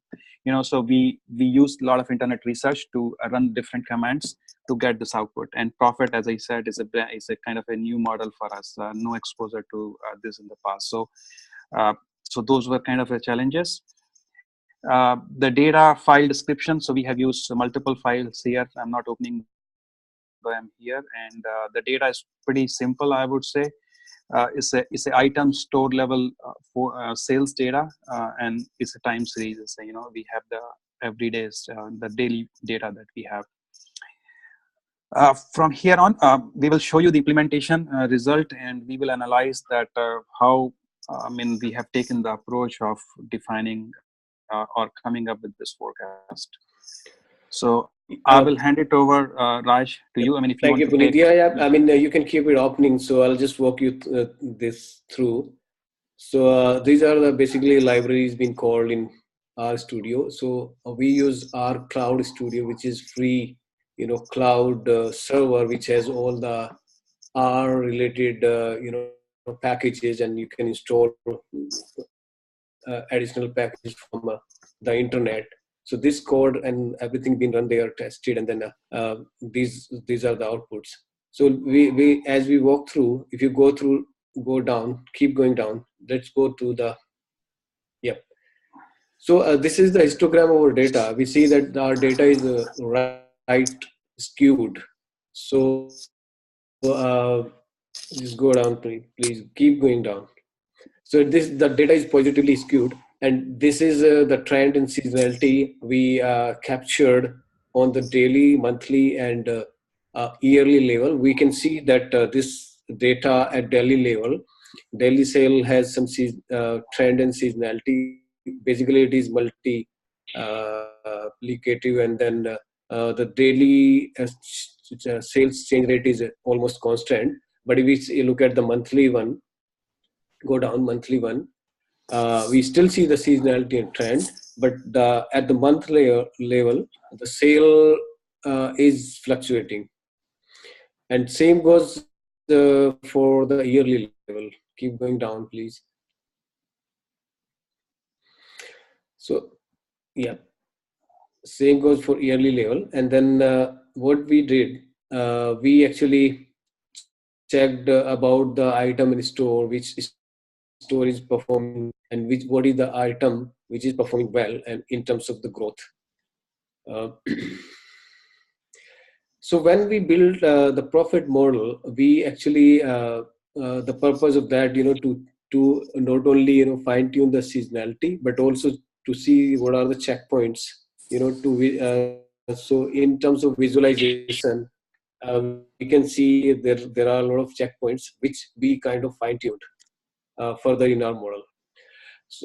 so we used a lot of internet research to run different commands to get this output. And Profit, as I said, is a kind of a new model for us. No exposure to this in the past. So those were kind of the challenges. The data file description. So we have used multiple files here. I'm not opening them here, and the data is pretty simple, I would say. It's a item store level for sales data, and it's a time series. So, we have the everyday's, the daily data that we have. From here on, we will show you the implementation result, and we will analyze that how, we have taken the approach of defining or coming up with this forecast. So I will hand it over, Raj, to you. I mean, if you Thank want you, to Puneet. Yeah. I mean, you can keep it opening, so I'll just walk you this through. So these are the basically libraries being called in R Studio. So we use R Cloud Studio, which is free, cloud server, which has all the R related, packages, and you can install additional packages from the internet. So this code and everything being run there, tested, and then these are the outputs. So we as we walk through, if you go down, keep going down. Let's go to the, yep. So this is the histogram of our data. We see that our data is right skewed. So just go down, please keep going down. So the data is positively skewed, and this is the trend in seasonality we captured on the daily, monthly, and yearly level. We can see that this data at daily level, daily sale has some trend and seasonality. Basically, it is multiplicative, and then the daily sales change rate is almost constant. But if we look at the monthly one, go down monthly one, we still see the seasonality and trend, but at the month level, the sale is fluctuating. And same goes for the yearly level. Keep going down, please. So, yeah, same goes for yearly level. And then what we did, we actually checked about the item in store, which store is performing, and what is the item which is performing well, and in terms of the growth. So when we build the profit model, we actually the purpose of that, to not only fine tune the seasonality, but also to see what are the checkpoints, so in terms of visualization, we can see there are a lot of checkpoints which we kind of fine tuned further in our model.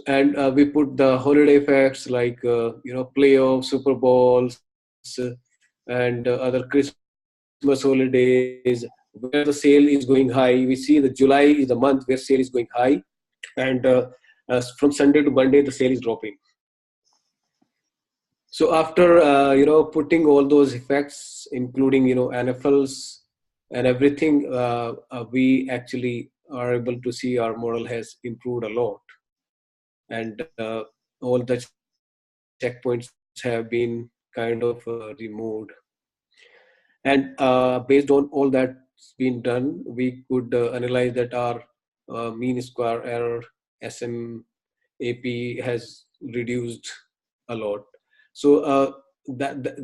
And we put the holiday effects like playoffs, Super Bowls, and other Christmas holidays where the sale is going high. We see that July is the month where sale is going high, and from Sunday to Monday the sale is dropping. So after putting all those effects, including NFLs and everything, we actually are able to see our model has improved a lot, and all the checkpoints have been kind of removed. And based on all that's been done, we could analyze that our mean square error SMAP has reduced a lot. So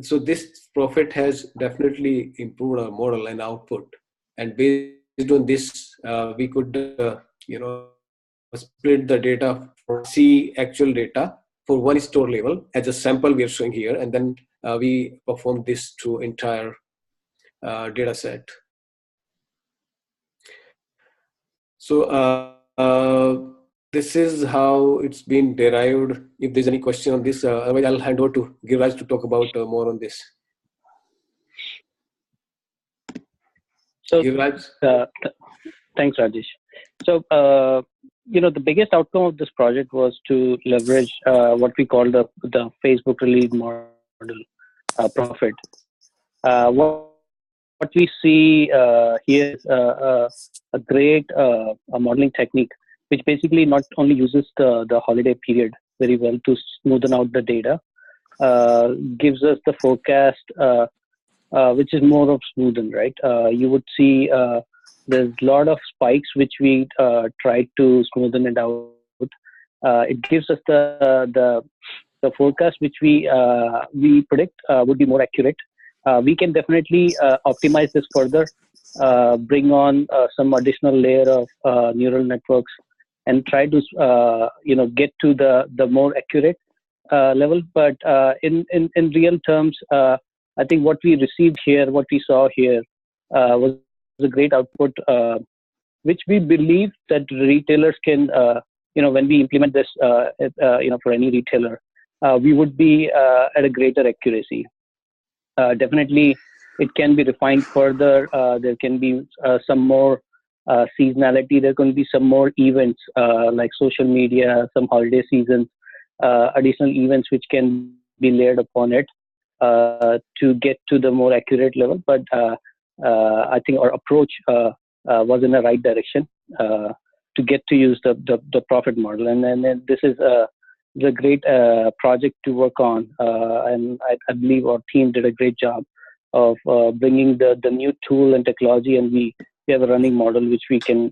so this profit has definitely improved our model and output. And based on this, we could split the data for see actual data for one store level as a sample we are showing here, and then we perform this to entire data set. So this is how it's been derived. If there's any question on this, otherwise I'll hand over to Giriraj to talk about more on this. So, Giriraj? thanks, Rajesh. So, the biggest outcome of this project was to leverage what we call the Facebook release model, Profit. What what we see here is a great a modeling technique, which basically not only uses the holiday period very well to smoothen out the data, gives us the forecast, which is more of smoothen, right? You would see there's a lot of spikes which we try to smoothen it out. It gives us the forecast which we predict would be more accurate. We can definitely optimize this further, bring on some additional layer of neural networks, and try to get to the more accurate level. But in real terms, I think what we received here, what we saw here, was a great output, which we believe that retailers can, when we implement this, for any retailer, we would be at a greater accuracy. Definitely, it can be refined further. There can be some more seasonality. There can be some more events like social media, some holiday seasons, additional events which can be layered upon it to get to the more accurate level. But I think our approach was in the right direction to get to use the profit model. And then this is a great project to work on. And I believe our team did a great job of bringing the new tool and technology, and we have a running model which we can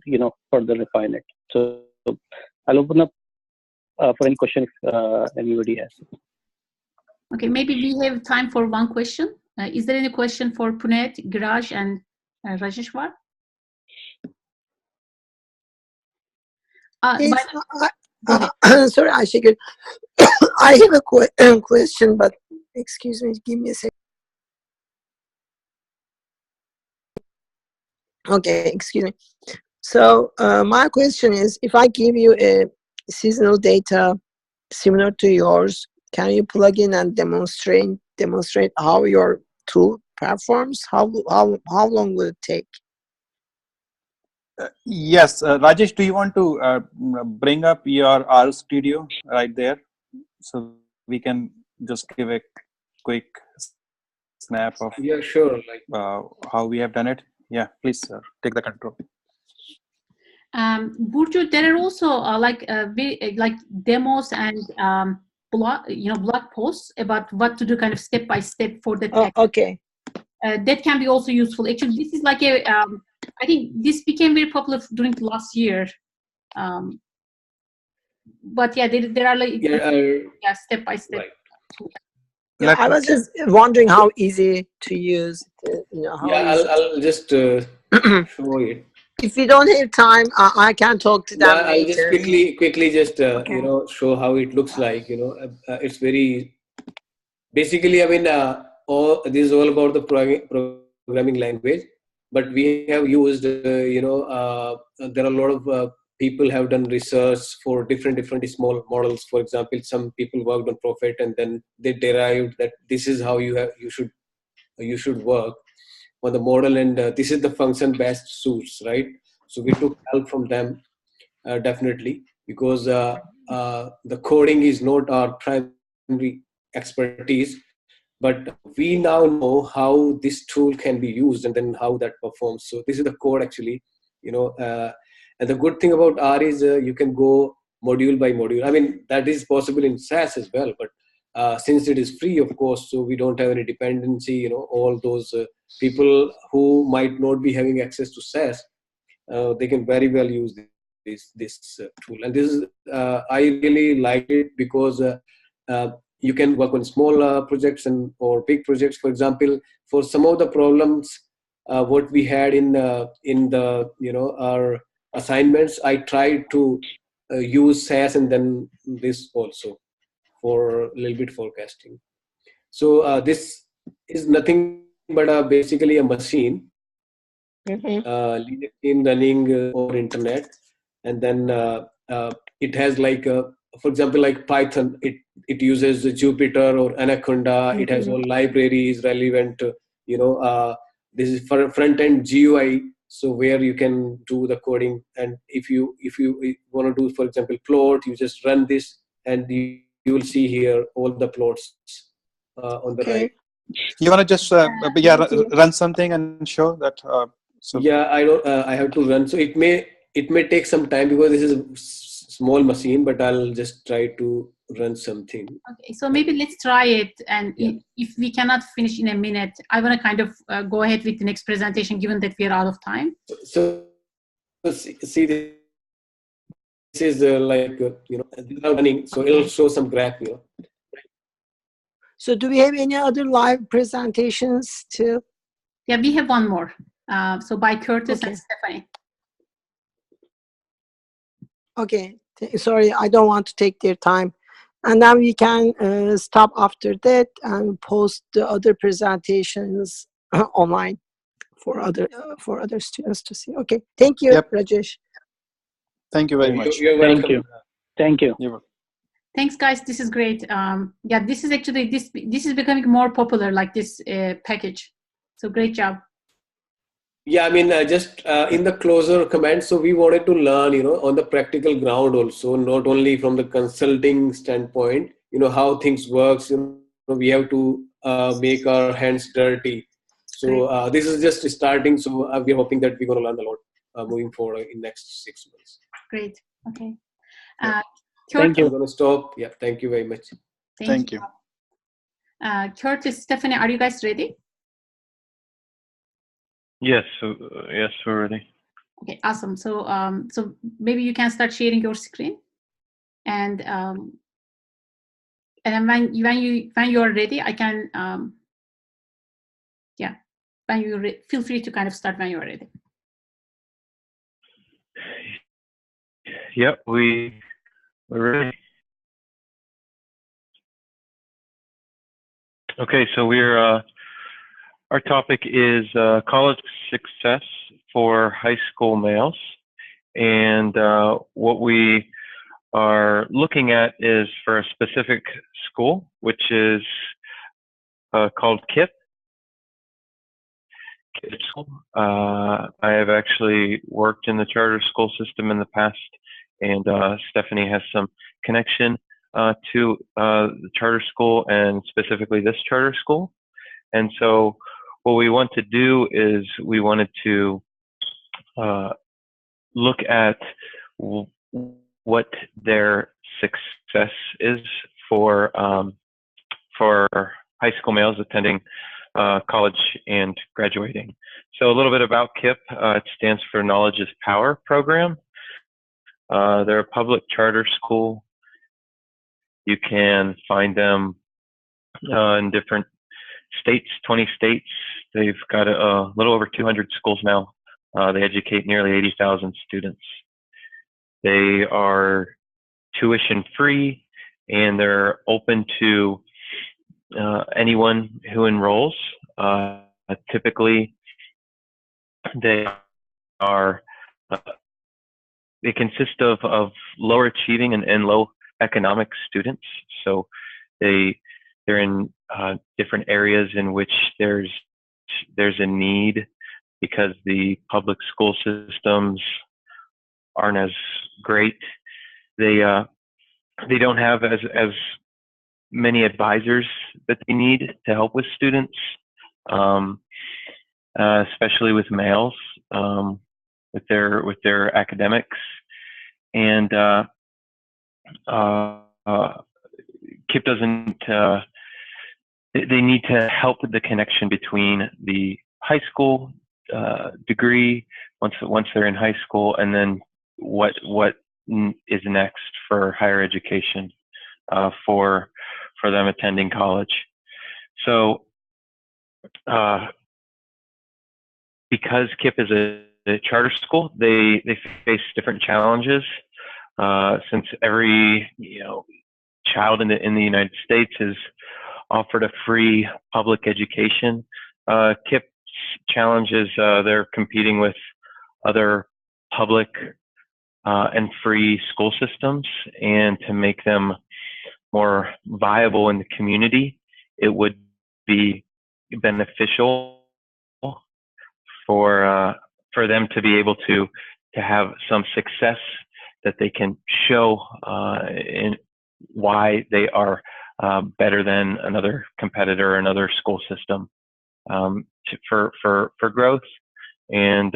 further refine it. So I'll open up for any question if anybody has. Okay, maybe we have time for one question. Is there any question for Puneet, Giraj, and Rajeshwar? Sorry, Ashika. I have a question, but excuse me, give me a second. Okay, excuse me. So my question is, if I give you a seasonal data similar to yours, can you plug in and demonstrate how your tool performs? How long will it take? Yes, Rajesh, do you want to bring up your R Studio right there, so we can just give a quick snap of sure, how we have done it? Yeah, please take the control. Burju, there are also like demos and blog posts about what to do, kind of step by step for the tech. Okay. That can be also useful. Actually, this is like a I think this became very popular during the last year. But yeah, there are like step by step. Yeah, I was just wondering how easy to use. I'll just show it. If you don't have time, I can talk to them later. I'll just quickly just show how it looks like. It's very basically. I mean, this is all about the programming language. But we have used, there are a lot of people have done research for different small models. For example, some people worked on Prophet, and then they derived that this is how you should work on the model, and this is the function-based suits, right? So we took help from them, definitely, because the coding is not our primary expertise. But we now know how this tool can be used and then how that performs. So this is the code actually, and the good thing about R is you can go module by module. I mean, that is possible in SAS as well, but since it is free, of course, so we don't have any dependency, all those people who might not be having access to SAS, they can very well use this tool. And this is, I really like it because you can work on small projects or big projects. For example, for some of the problems, what we had in the our assignments, I tried to use SAS and then this also for a little bit forecasting. So this is nothing but basically a machine, running over internet, and then it has for example, like Python, it uses Jupyter or Anaconda. It has all libraries relevant. This is for front end GUI, so where you can do the coding. And if you want to do, for example, plot, you just run this, and you will see here all the plots on the right. You want to just run something and show that? So yeah, I don't. I have to run, so it may take some time because this is a small machine. But I'll just try to run something. Okay, so maybe let's try it, and Yeah. if we cannot finish in a minute, I want to kind of go ahead with the next presentation, given that we are out of time. So see, this is running, so it'll show some graph here. So do we have any other live presentations too? Yeah, we have one more. So by Curtis Okay. and Stephanie. Okay, sorry, I don't want to take their time. And then we can stop after that and post the other presentations online for other students to see. Okay, thank you, Yep. Rajesh. Thank you very much. You're welcome. Thank you. Thank you. You're welcome. Thanks, guys. This is great. Yeah, this is actually this is becoming more popular, like this package. So great job. Yeah, I mean, just in the closer comment, so we wanted to learn, on the practical ground also, not only from the consulting standpoint, how things works. We have to make our hands dirty. So this is just starting. So we're hoping that we're going to learn a lot moving forward in next 6 months. Great. Okay. Thank you. I'm going to stop. Yeah, thank you very much. Thank you. Curtis, Stephanie, are you guys ready? Yes, yes, we're ready. Okay, awesome. So so maybe you can start sharing your screen, and then when you are ready, I can yeah, when you feel free to kind of start when you are ready. Yep, we're ready. Okay, so our topic is college success for high school males, and what we are looking at is for a specific school, which is called KIPP. KIPP School. I have actually worked in the charter school system in the past, and Stephanie has some connection to the charter school, and specifically this charter school. And so what we want to do is we wanted to look at what their success is for high school males attending college and graduating. So a little bit about KIPP. It stands for Knowledge is Power program. They're a public charter school. You can find them in different states, 20 states. They've got a little over 200 schools now. They educate nearly 80,000 students. They are tuition free, and they're open to anyone who enrolls. Typically, they are they consist of lower achieving and low economic students. So they're in different areas in which there's a need, because the public school systems aren't as great. They don't have as many advisors that they need to help with students, especially with males, with their academics. And KIPP doesn't. They need to help with the connection between the high school degree once they're in high school, and then what is next for higher education for them attending college. So because KIPP is a charter school, they face different challenges. Since every child in the United States is offered a free public education, KIPP's challenges, they're competing with other public and free school systems, and to make them more viable in the community, it would be beneficial for them to be able to have some success that they can show in why they are better than another competitor, another school system, for growth, and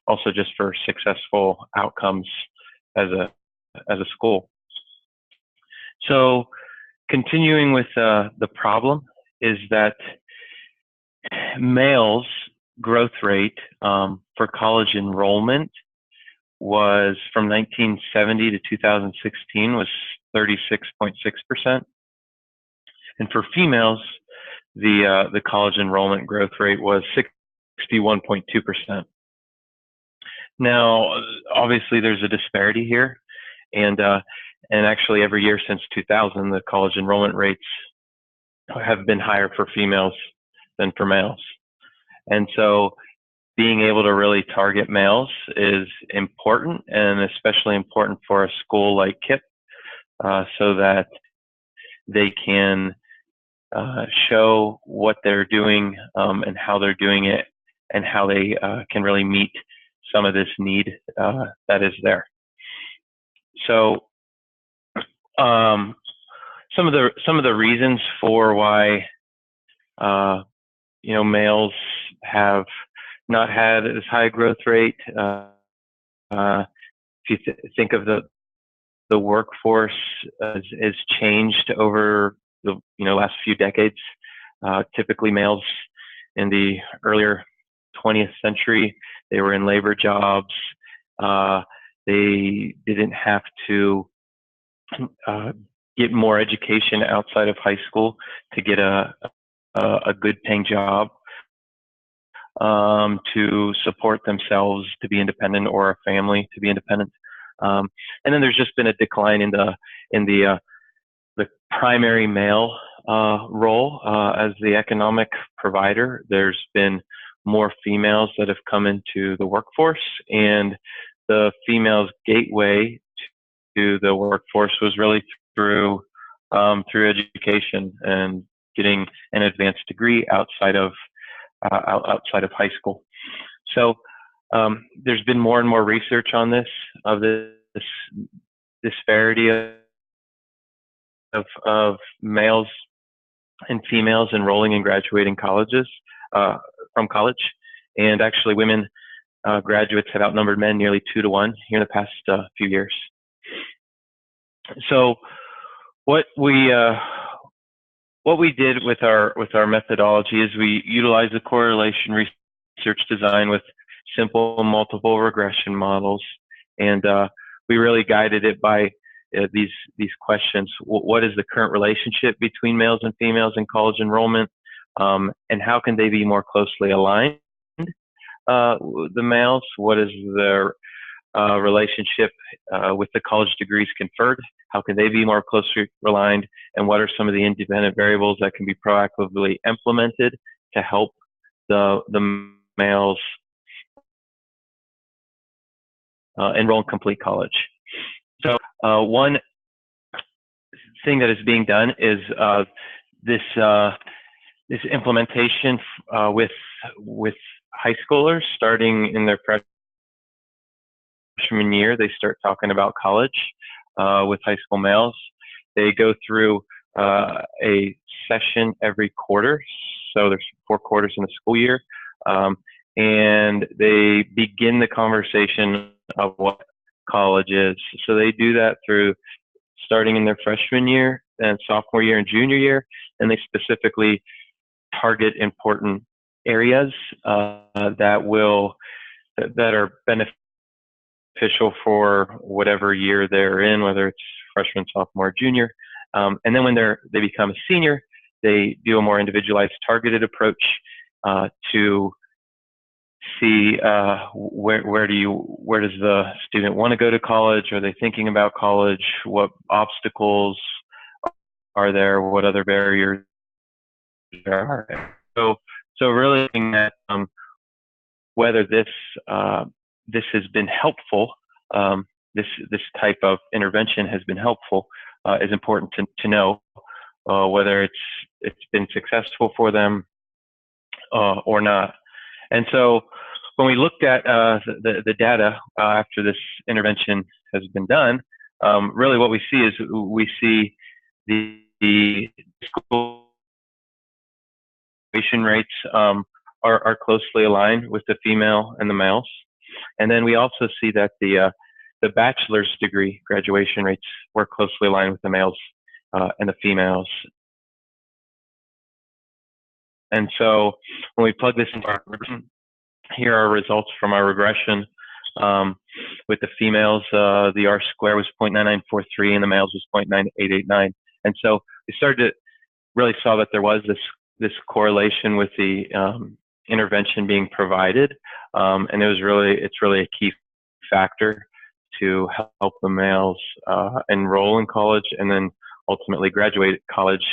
also just for successful outcomes as a school. So continuing with the problem is that males' growth rate for college enrollment was from 1970 to 2016 was 36.6%, and for females, the college enrollment growth rate was 61.2%. Now, obviously, there's a disparity here, and actually every year since 2000, the college enrollment rates have been higher for females than for males. And so being able to really target males is important, and especially important for a school like KIPP, so that they can show what they're doing and how they're doing it, and how they can really meet some of this need that is there. So some of the reasons for why males have not had as high a growth rate. If you think of the workforce has changed over the last few decades. Typically, males in the earlier 20th century, they were in labor jobs. They didn't have to get more education outside of high school to get a good paying job, to support themselves, to be independent, or a family to be independent. And then there's just been a decline in the primary male role as the economic provider. There's been more females that have come into the workforce, and the females' gateway to the workforce was really through education and getting an advanced degree outside of high school. So there's been more and more research on this disparity of males and females enrolling and graduating colleges from college, and actually women graduates have outnumbered men nearly 2 to 1 here in the past few years. So what we did with our methodology is we utilized the correlation research design with simple multiple regression models, and we really guided it by these questions. What is the current relationship between males and females in college enrollment, and how can they be more closely aligned? The males, what is their relationship with the college degrees conferred? How can they be more closely aligned? And what are some of the independent variables that can be proactively implemented to help the males enroll in complete college? So one thing that is being done is this implementation with high schoolers starting in their freshman year. They start talking about college with high school males. They go through a session every quarter. So there's 4 quarters in a school year. And they begin the conversation of what college is. So they do that through starting in their freshman year and sophomore year and junior year. And they specifically target important areas that are beneficial for whatever year they're in, whether it's freshman, sophomore, junior. And then when they become a senior, they do a more individualized, targeted approach to see where does the student want to go to college? Are they thinking about college? What obstacles are there? What other barriers there are? So really looking at whether this has been helpful, this type of intervention has been helpful, is important to know whether it's been successful for them or not. And so when we looked at the data after this intervention has been done, really what we see is we see the school graduation rates are closely aligned with the female and the males. And then we also see that the bachelor's degree graduation rates were closely aligned with the males and the females. And so when we plug this into our regression, here are results from our regression. With the females, the R-square was 0.9943 and the males was 0.9889. And so we started to really saw that there was this correlation with the intervention being provided. And it's really a key factor to help the males enroll in college and then ultimately graduate college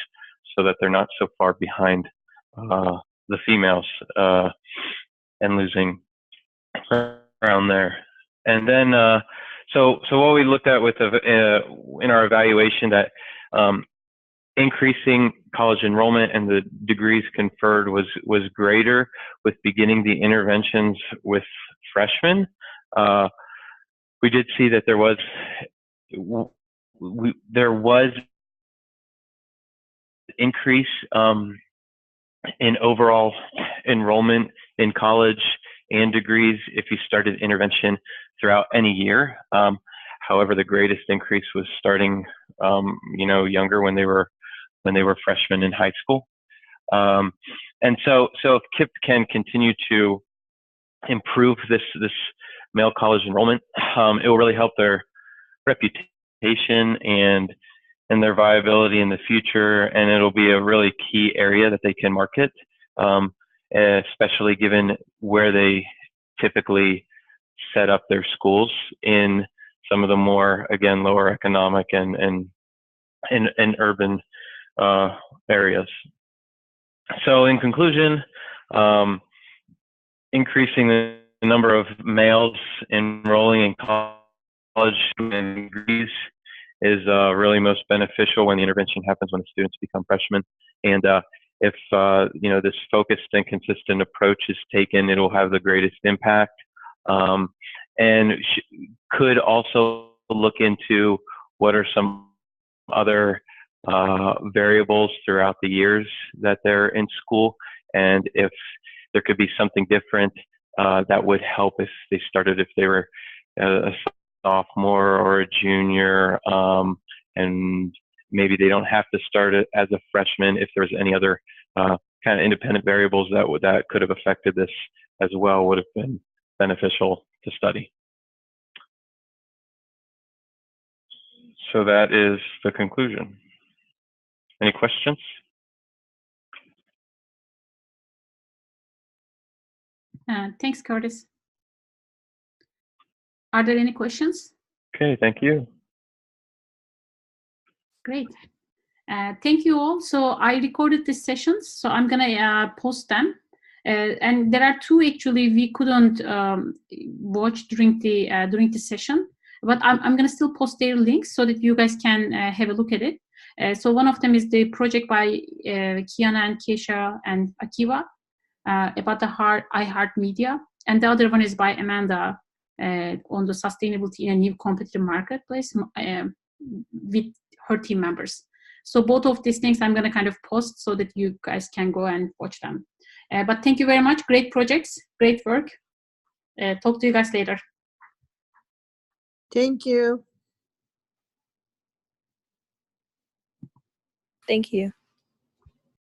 so that they're not so far behind the females and losing ground there. And then, so what we looked at with in our evaluation that increasing college enrollment and the degrees conferred was greater with beginning the interventions with freshmen. We did see that there was increase in overall enrollment in college and degrees if you started intervention throughout any year. However, the greatest increase was starting, younger when they were freshmen in high school. And so if KIPP can continue to improve this male college enrollment, it will really help their reputation and their viability in the future, and it'll be a really key area that they can market, especially given where they typically set up their schools in some of the more, again, lower economic and urban areas. So in conclusion, increasing the number of males enrolling in college and degrees is really most beneficial when the intervention happens when the students become freshmen. And if this focused and consistent approach is taken, it will have the greatest impact. And could also look into what are some other variables throughout the years that they're in school, and if there could be something different that would help if they were a sophomore or a junior, and maybe they don't have to start it as a freshman. If there's any other kind of independent variables that could have affected this as well, would have been beneficial to study. So that is the conclusion. Any questions? Thanks, Curtis. Are there any questions? Okay, thank you. Great. Thank you all. So I recorded these sessions, so I'm gonna post them. And there are two actually we couldn't watch during the session, but I'm gonna still post their links so that you guys can have a look at it. So one of them is the project by Kiana and Keisha and Akiva about the iHeart Media, and the other one is by Amanda on the sustainability in a new competitive marketplace with her team members. So both of these things I'm going to kind of post so that you guys can go and watch them. But thank you very much. Great projects, great work. Talk to you guys later. Thank you. Thank you.